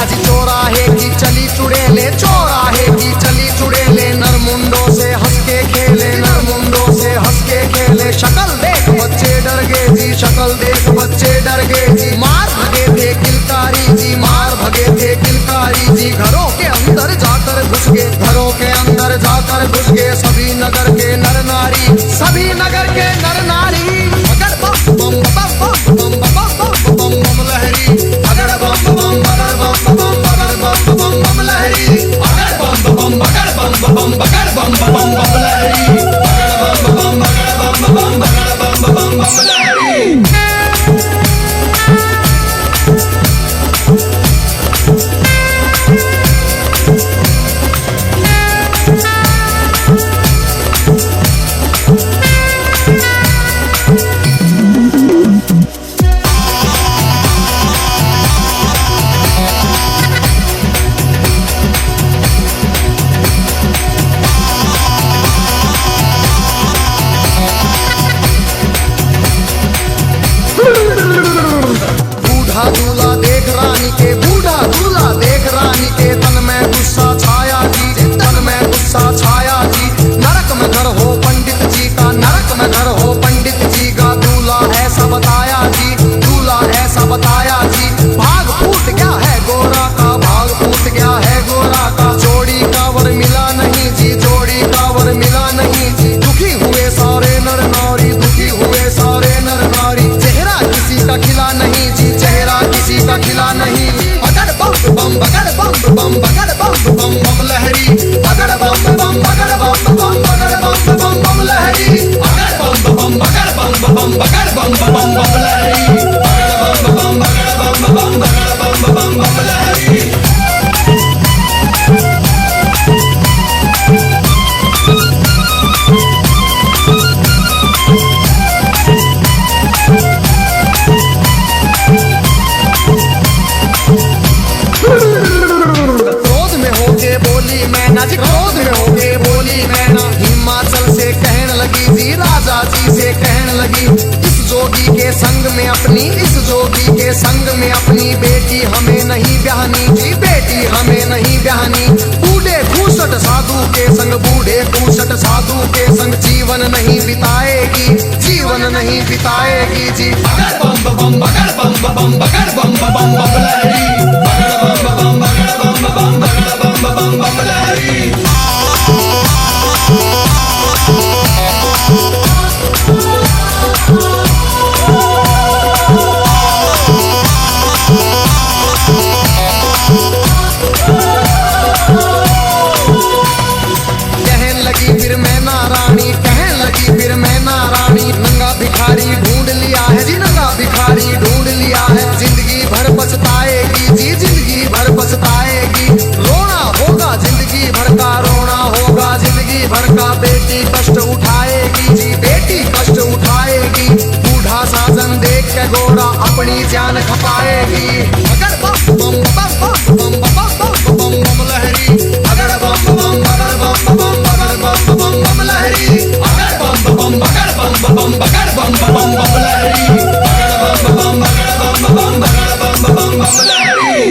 अजी चौराहे की चली चुड़ैले, चौराहे की चली चुड़ैले, नरमुंडों से हंस के खेले, नरमुंडों से हंस के खेले। शक्ल देख बच्चे डर गए जी, शक्ल देख बच्चे डर गए जी। मार भगे थे किलकारी जी, मार भगे थे किलकारी जी। घरों के अंदर जाकर घुस गए, घरों के अंदर जाकर घुस गए सभी नगर के नर नारी, सभी नगर के नर नारी। अगर बम बम बम बम बम बम बम बम बम लहरी, अगर बम बम अगर बम बम अगर बम बम बम लहरी, अगर बम बम अगर बम बम अगर बम बम बम लहरी, अगर बम बम अगर बम बम अगर बम बम बम लहरी। अपनी, इस जोगी के संग में अपनी। बेटी हमें नहीं ब्याहनी जी, बेटी हमें नहीं ब्याहनी। बूढ़े खूसट साधु के संग, बूढ़े खूसट साधु के संग जीवन नहीं बिताएगी, जीवन नहीं बिताएगी जी। बगड़ बम बम बगड़ बम बम बगड़ बम बम बम लहरी, बगड़ बम बम बगड़ बम बम बगड़ बम बम बम लहरी। फिर मैं नारानी, कहने लगी फिर मैं नारानी। नंगा भिखारी ढूंढ लिया है जी, नंगा भिखारी ढूंढ लिया है। जिंदगी भर पछताएगी जी, जिंदगी भर पछताएगी। रोना होगा जिंदगी भर का, रोना होगा जिंदगी भर का। बेटी कष्ट उठाएगी जी, बेटी कष्ट उठाएगी। बूढ़ा साजन देख के गोरा अपनी जान खपाएगी। अगर बम बम बम बम बम बम बम बम लहरी, अगर बम बम बगड़ बम बम बगड़ बम बम बम लहरी, अगर बम बम बगड़ बम बम बगड़ बम बम बम लहरी, अगर बम बम बगड़ बम बम बगड़ बम बम बम लहरी।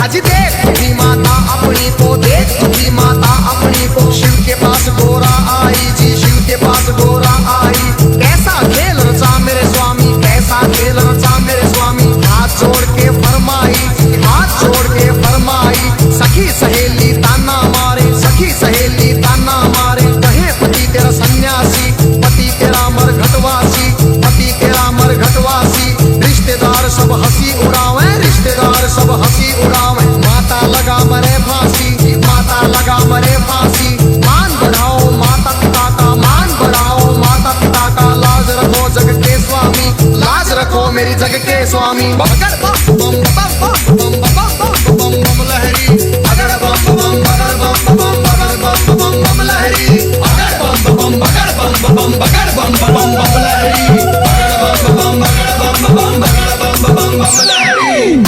अजी देख तुझी माता अपनी को, देख तुझी माता अपनी को। शिव के पास गोरा आई जी, शिव के पास गोरा आई। कैसा खेल रचा मेरे स्वामी, कैसा खेल रचा मेरे स्वामी। हाथ जोड़ के फरमाई, हाथ जोड़ के फरमाई। सखी सहेली ताना मारे, सखी सहेली ताना मारे। कहे पति तेरा सन्यासी, पति तेरा मरघटवासी, पति तेरा मरघटवासी। रिश्तेदार सब हंसी उड़ावे, रिश्तेदार सब हंसी उड़ावे। माता लगा मरे फांसी, माता लगा मरे फांसी। मान बढ़ाओ माता पिता का, मान बढ़ाओ माता पिता का। लाज रखो जग के स्वामी, लाज रखो मेरी जग के स्वामी। बगड़ बम बम बम बम बम बम बम लहरी, अगड़ बम बम बगड़ बम बम बगड़ बम बम बम लहरी, अगड़ बम बम बगड़ बम बम बगड़ बम बम बम लहरी, अगड़ बम बम बगड़ बम बम बगड़ बम बम बम लहरी।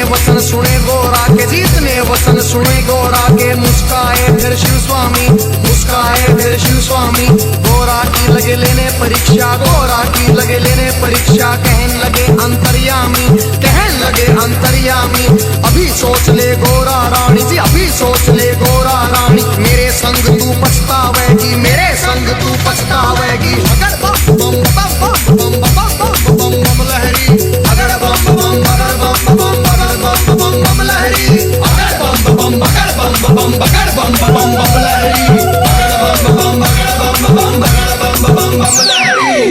वचन सुने गोरा के, जितने वचन सुने गोरा के। मुस्काए फिर शिव स्वामी, मुस्काए फिर शिव स्वामी। गोरा की लगे लेने परीक्षा, गोरा की लगे लेने परीक्षा। कहने लगे अंतर्यामी, कहने लगे अंतर्यामी। अभी सोच ले गोरा रानी जी, अभी सोच ले गोरा रानी। मेरे संग तू पछतावेगी, मेरे संग तू पछतावेगी। अगर बम बम बम बम बम बम बम लहरी, अगर बम बम बगड़ बम बम बगड़ बम बम बम लहरी, अगर बम बम बगड़ बम बम बगड़ बम बम बम लहरी, अगर बम बम बगड़ बम बम बगड़ बम बम बम लहरी।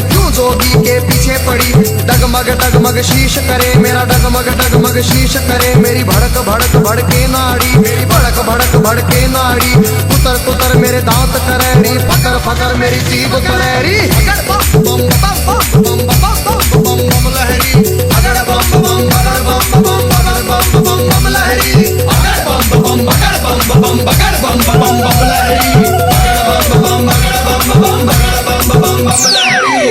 क्यों जोगी के पीछे पड़ी। डगमग शीश करे मेरा, डगमग शीश करे मेरी। भड़क भड़के नाड़ी, मेरी भड़क भड़के नाड़ी। कुतर मेरे दांत करेड़ी, फकर मेरी जीभ करेड़ी। अगड़ बम बम बम बम बम बम बम लहरी, अगड़ बम बम बगड़ बम बम बगड़ बम बम बम लहरी, अगड़ बम बम बगड़ बम बम बगड़ बम बम बम लहरी, अगड़ बम बगड़ बम बम बगड़ बम बम लहरी।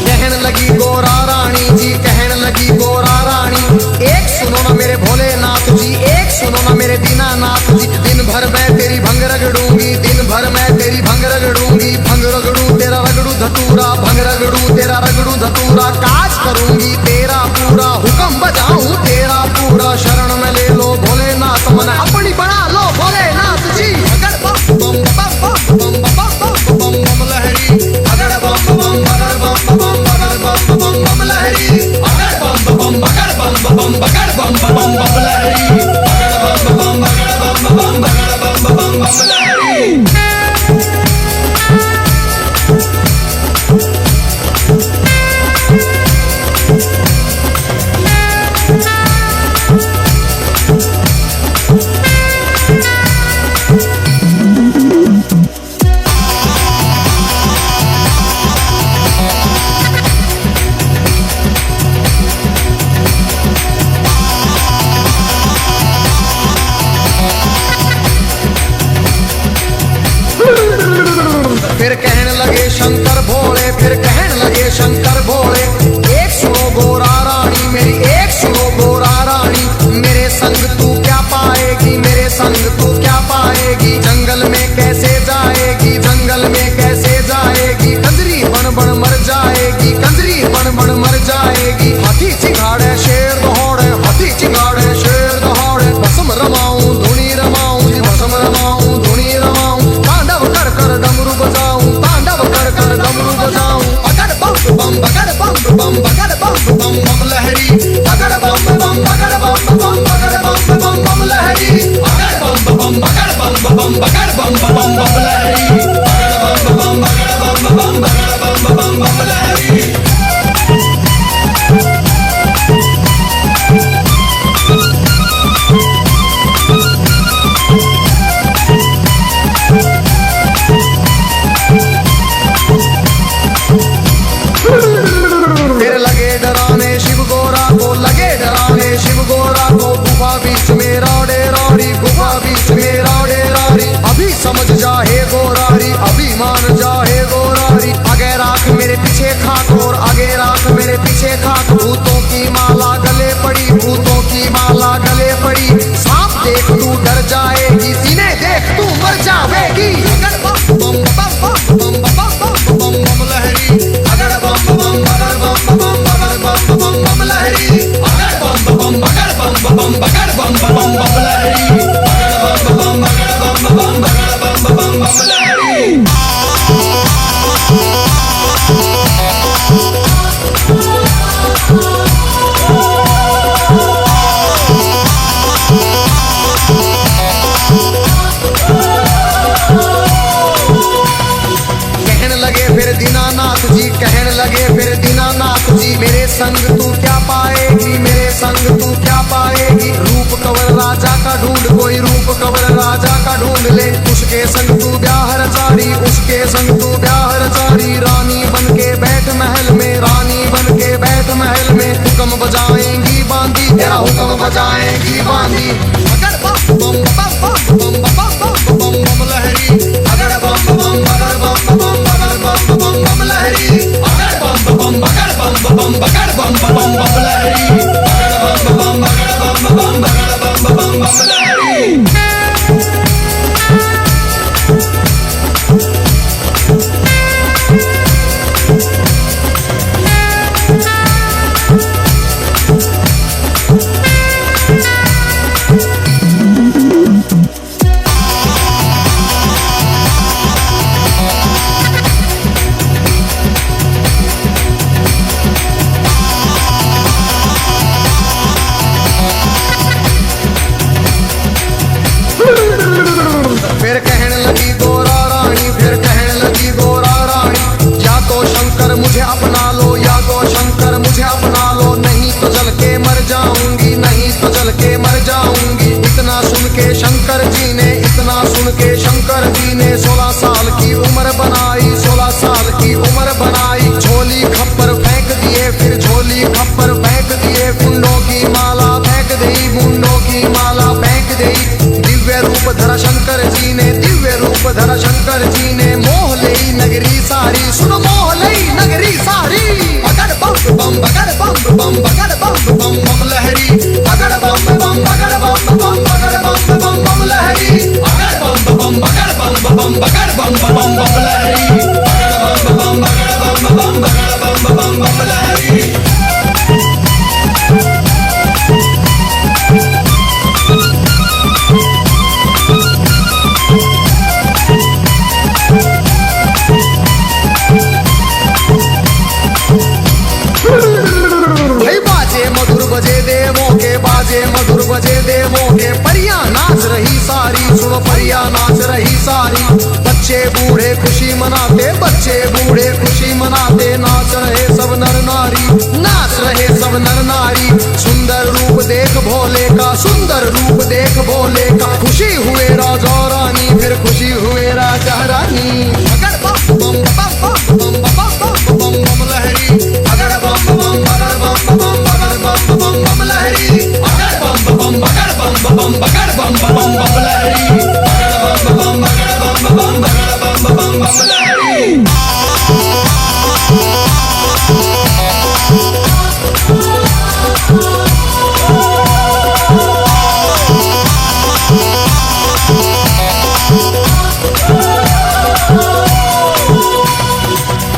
कहन लगी गोरा रानी जी, कहन लगी गोरा रानी। एक सुनो ना मेरे भोलेनाथ जी, एक सुनो ना मेरे दीनानाथ जी। दिन भर मैं तेरी भंग रगड़ूंगी, दिन भर मैं तेरी भंग रगड़ूंगी। भंग रगड़ू तेरा रगड़ू धतूरा, भंग रगड़ू तेरा रगड़ू धतूरा। काज करूंगी तेरा पूरा, हुक्म बजाऊं तेरा पूरा। शरण में ले लो भोलेनाथ, मन अपनी बना लो भोलेनाथ जी। अगड़ बम बम बम बम बम बम बम लहरी, अगड़ बम बम बगड़ बम बम बगड़ बम बम लहरी, अगड़ बम बम बगड़ बम बगड़ बम बम लहरी, अगड़ बम बगड़ बम बगड़ बम लहरी। फिर कहने लगे शंकर भोले, फिर कहने लगे शंकर भोले। एक सुनो गोरा रानी मेरी, एक सुनो गोरा रानी। मेरे संग तू क्या पाएगी, मेरे संग तू क्या पाएगी। जंगल में कैसे जाएगी, जंगल में कैसे जाएगी। कंजरी बन मर जाएगी, कंजरी बन मर जाएगी। हाथी चिंगाड़े शेर दौड़े, हाथी चिंगाड़े शेर दौड़े। भस्म रमाऊं धुनी रमाऊं जी, भस्म रमाऊं धुनी रमाऊं। तांडव कर डमरू बजाऊं, तांडव कर डमरू बजाऊं। अगड़ बम बम बगड़ बम बगड़ बम बम लहरी, अगड़ बम बम बगड़ बम बगड़ बम बम लहरी, अगड़ बम बम बगड़ बम बगड़ बम लहरी, अगड़ बम बगड़ बम बगड़ बम लहरी। फिर लगे डराने शिव गोरा को, लगे डराने शिव गोरा को। गुफा बीच में राड़े राड़ी, गुफा बीच में राड़े राड़ी। अभी समझ जा हे गोरारी, अभी मान जा हे गोरारी। आगे राख मेरे पीछे खाक, और आगे राख मेरे पीछे खाक। भूतों की माला गले पड़ी, भूतों की माला गले पड़ी। सांप देख तू डर जाएगी, सीने देख तू मर जाएगी। अगड़ बम बम बम बम बम बम बम लहरी, अगड़ बम बम बगड़ बम बगड़ बम लहरी, अगड़ बम बम बगड़ बम बगड़ बम लहरी, अगड़ बम बगड़ बम बगड़ बम लहरी। कहने लगे फिर दीनानाथ जी, कहने लगे फिर दीनानाथ जी। मेरे संग तू क्या पाएगी, मेरे संग तू क्या पाएगी। रूप कवर राजा का ढूंढ, कोई रूप कवर राजा का ढूंढ ले। उसके संग तू ब्याह रचाड़ी, उसके संग तू ब्याह रचाड़ी। रानी बन के बैठ महल में, रानी बन के बैठ महल में। हुक्म बजाएंगी बांधी, तेरा हुक्म बजाएंगी बांधी। अगड़ बम बम बम बम बम बम बम लहरी, अगड़ बम बम बगड़ बम बगड़ बम लहरी, अगड़ बम बम बगड़ बम बगड़ बम लहरी, अगड़ बम बगड़ बम बगड़ बम लहरी। अपना लो या गो शंकर मुझे अपना लो, नहीं तो जल के मर जाऊंगी, नहीं तो जल के मर जाऊंगी। इतना सुन के शंकर जी ने, इतना सुन के शंकर जी ने 16 साल की उम्र बनाई, 16 साल की उम्र बनाई। झोली खप्पर फेंक दिए, फिर झोली खप्पर फेंक दिए, गुंडों की माला फेंक दी, गुंडों की माला फेंक दी। दिव्य रूप धरा शंकर जी ने, दिव्य रूप धरा शंकर जी ने, मोह लई नगरी सारी, सुनो मोह लई नगरी सारी। बगड़ बम बम बगड़ बम बम बगड़ बम बम बम लहरी, बगड़ बम बम बगड़ बम बम बगड़ बम बम बम लहरी, बगड़ बम बम बगड़ बम बम बगड़ बम बम बम लहरी, बगड़ बम बगड़ बम बगड़ बम बम लहरी। बजे देवों के बाजे मधुर बजे देवों के, परियां नाच रही सारी, सुनो परियां नाच रही सारी। बच्चे बूढ़े खुशी मनाते, बच्चे बूढ़े खुशी मनाते, नाच रहे सब नर नारी, नाच रहे सब नर नारी। सुंदर रूप देख भोले का, सुंदर रूप देख भोले का, खुशी हुए राजा रानी, फिर खुशी हुए राजा रानी। अगर बम बम बम बम बम बम बम बम लहरी, अगर बम बम बगड़ बम बम बगड़ बम बम बम लहरी, अगर बम बम बगड़ बम बम बगड़ बम बम बम लहरी, अगर बम बम बगड़ बम बम बगड़ बम बम बम लहरी।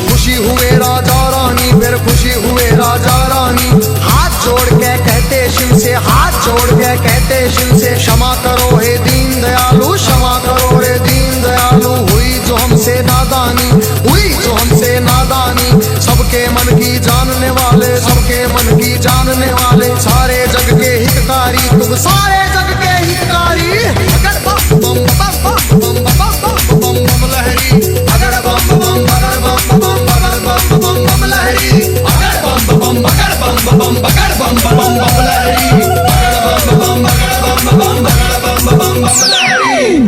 खुशी हुए राजा रानी, फिर खुशी हुए राजा रानी। हाथ जोड़ के कहते शिव से, हाथ जोड़ के कहते शिव से, क्षमा करो हे दीन दयालु, क्षमा करो हे दीन दयालु। हुई जो हमसे नादानी, हुई जो हमसे नादानी। सबके मन की जानने वाले, सबके मन की जानने वाले, सारे जग के हितकारी, तुम सारे जग के हितकारी। अगर बम बम बम बम बम बम बम बम लहरी, अगर बम बम बगड़ बम बम बगड़ बम बम बम लहरी, अगर बम बम बगड़ बम बम बगड़ बम बम बम लहरी, अगर बम बम बगड़ बम बम बगड़ बम बम बम लहरी।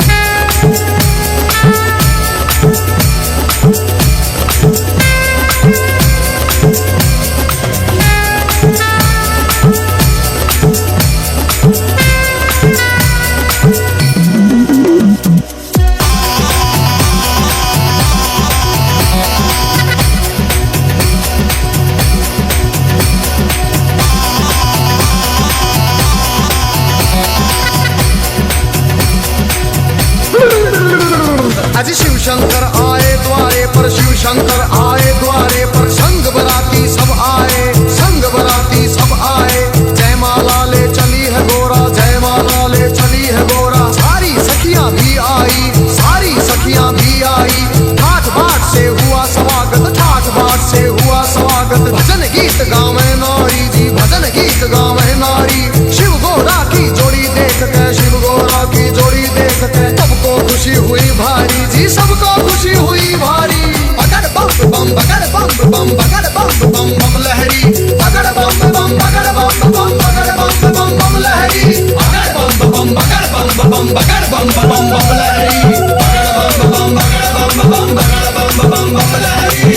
आज शिव शंकर आए द्वारे पर, शिव शंकर आए द्वारे पर, संग बराती सब आए, संग बराती सब आए। जय माला ले चली है गोरा, जय माला ले चली है गोरा। सारी सखियां भी आई, सारी सखियां भी आई। ठाठ बाट से हुआ स्वागत, ठाठ बाट से हुआ स्वागत। भजन गीत गावे नारी जी, भजन गीत गावे नारी। शिव गोरा की जोड़ी देख के, शिव गोरा की जोड़ी देख के, सबको खुशी हुई भारी जी, सबको खुशी हुई भारी। बगड़ बम बम बगड़ बम बम बगड़ बम बम बम लहरी, बगड़ बम बम बगड़ बम बम बगड़ बम बम बम लहरी, बगड़ बम बम बगड़ बम बम बगड़ बम बम बम लहरी, बगड़ बम बगड़ बम बगड़ बम बम लहरी।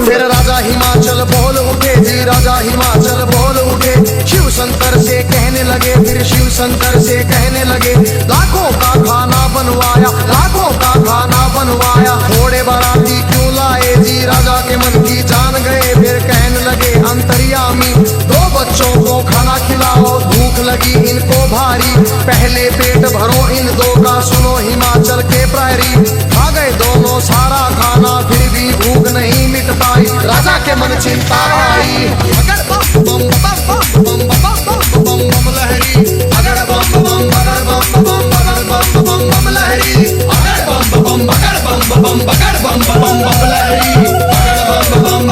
फिर राजा हिमाचल बोल उठे जी, राजा हिमाचल बोल उठे। शिव शंकर से कहने लगे, फिर शिव शंकर से कहने लगे, लाखों का खाना बनवाया, लाखों का खाना बनवाया। घोड़े बाराती क्यों लाए जी, राजा के मन की जान गए। फिर कहने लगे अंतर्यामी, दो बच्चों को खाना खिलाओ, भूख लगी इनको भारी। पहले पेट भरो इन दो का, सुनो हिमाचल के प्रायरी। खा गए दोनों सारा खाना, फिर भी भूख नहीं मिट पाई। राजा के मन चिंता आई। अगर बम बम बम बम बम बम बम बम लहरी, अगर बम बम बगड़ बम बम बगड़ बम बम बम लहरी, अगर बम बम बगड़ बम बम बगड़ बम बम बम लहरी, अगर बम बम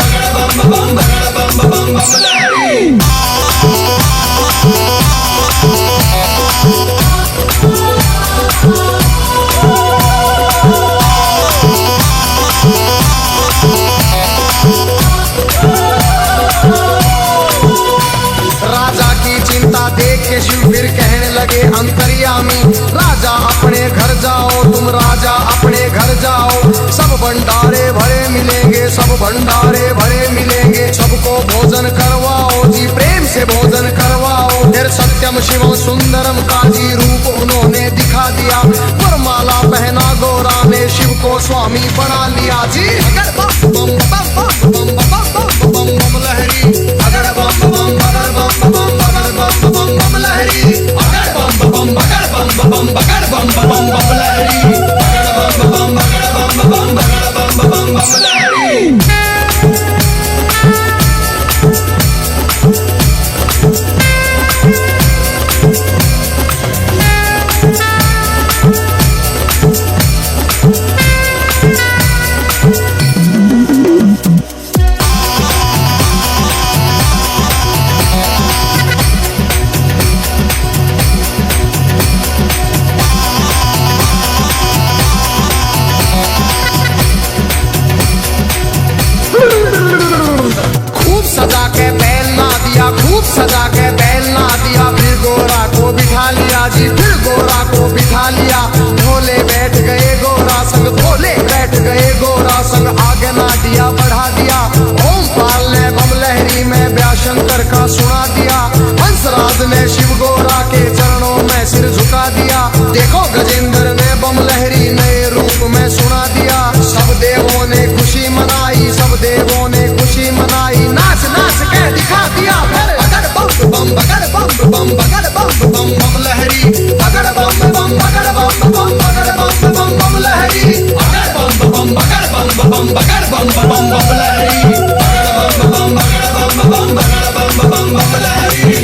भंडारे भरे मिलेंगे, सब भंडारे भरे मिलेंगे। सबको भोजन करवाओ जी, प्रेम से भोजन करवाओ। फिर सत्यम शिवम सुंदरम का जी रूप उन्होंने दिखा दिया। वरमाला पहना गौरा ने, शिव को स्वामी बना लिया जी। अगर बम बम बम बम बम बम बम बम लहरी, अगर बम बम अगर बम बम अगर बम बम बम लहरी, अगर बम बम अगर बम बम अगर बम बम बम लहरी, अगर बम बम अगर बम बम अगर बम बम बम लहरी। सजा के बैल ना दिया, खूब सजा के बैल ना दिया। फिर गोरा को बिठा लिया जी, फिर गोरा को बिठा लिया। भोले बैठ गए गोरा संग, भोले बैठ गए गोरा संग। आगे ना दिया बढ़ा दिया, ओम पाल ने बम लहरी में व्याशंकर का सुना दिया। हंसराज ने शिव गोरा के चरणों में सिर झुका दिया। देखो गजेंद्र ने बम लहरी नए रूप में सुना दिया। सब देवों ने खुशी मनाई, सब देवों ने खुशी मनाई। नाच नाच के दिखा दिया फिर। अगर बम बम अगर बम बम अगर बम बम बम लहरी, अगर बम बम अगर बम बम अगर बम बम बम लहरी, अगर बम बम अगर बम बम अगर बम बम बम लहरी, अगर बम बम अगर बम बम अगर बम बम बम लहरी।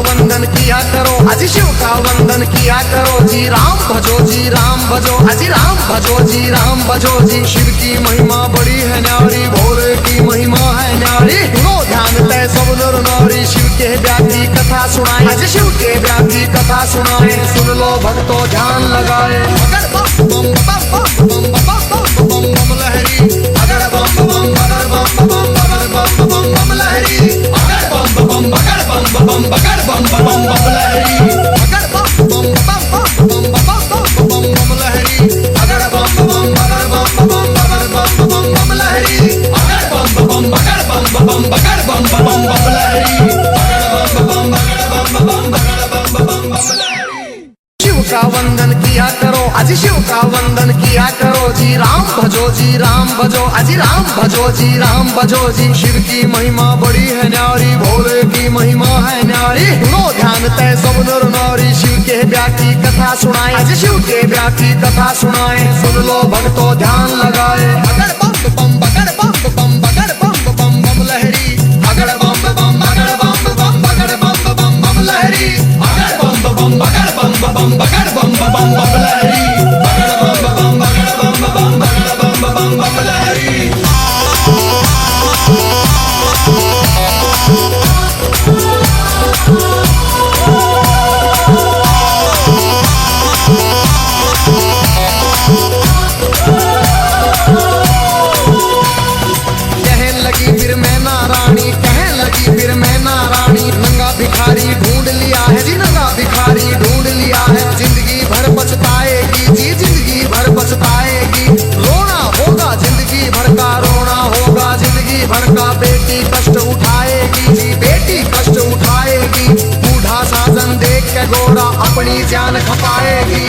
वंदन किया करो अजी, शिव का वंदन किया करो जी। राम भजो जी, राम भजो अजी, राम भजो जी, राम भजो जी। शिव की महिमा बड़ी है न्यारी, भोले की महिमा है न्यारी। सुनो ध्यान तय सब नर नारी, शिव के ब्याह की कथा सुनाए अजी, शिव के ब्याह की कथा सुनाए। सुन लो भक्तों ध्यान लगाए। अगर बम बम बम बम बम बम बम बम लहरी, अगर बम बम अगर बम बम अगर बम बम बम लहरी, अगर बम बम अगर बम बम अगर बम बम बम लहरी, अगर बम बम बम बम बम बम बम लहरी, अगर बम बम अगर बम बम अगर बम बम बम लहरी, अगर बम बम अगर बम बम अगर बम बम बम लहरी, अगर बम बम अगर बम बम अगर बम बम बम लहरी। शिव का वंदन किया करो अजी, शिव का वंदन किया करो जी। राम भजो जी, राम भजो अजी, राम भजो जी, राम भजो जी। शिव की महिमा बड़ी है न्यारी, भोले की महिमा है न्यारी। सुनो ध्यान तय सब नर नारी, शिव के ब्याह की कथा सुनाए अजी, शिव के ब्याह की कथा सुनाए। सुन लो भक्तों ध्यान लगाए। अगर बम बम अगर बम बम अगर बम बम बम लहरी, अगर बम बम अगर बम बम अगर बम बम बम लहरी, अगर बम बम अगर बम बम अगर बम बम बम लहरी, अगर बम बम अगर बम बम अगर बम बम बम लहरी। कहने लगी फिर मैं नारायणी, कहने लगी फिर मैं नारायणी। नंगा भिखारी ढूंढ लिया है जी, नंगा भिखारी ढूंढ लिया है। जिंदगी भर पछताएगी जी, जिंदगी भर पछताएगी। रोना होगा जिंदगी भर का, रोना होगा जिंदगी भर का। बेटी कष्ट उठाएगी जी, बेटी कष्ट उठाएगी। बूढ़ा साजन देख के गोरा अपनी जान खपाएगी।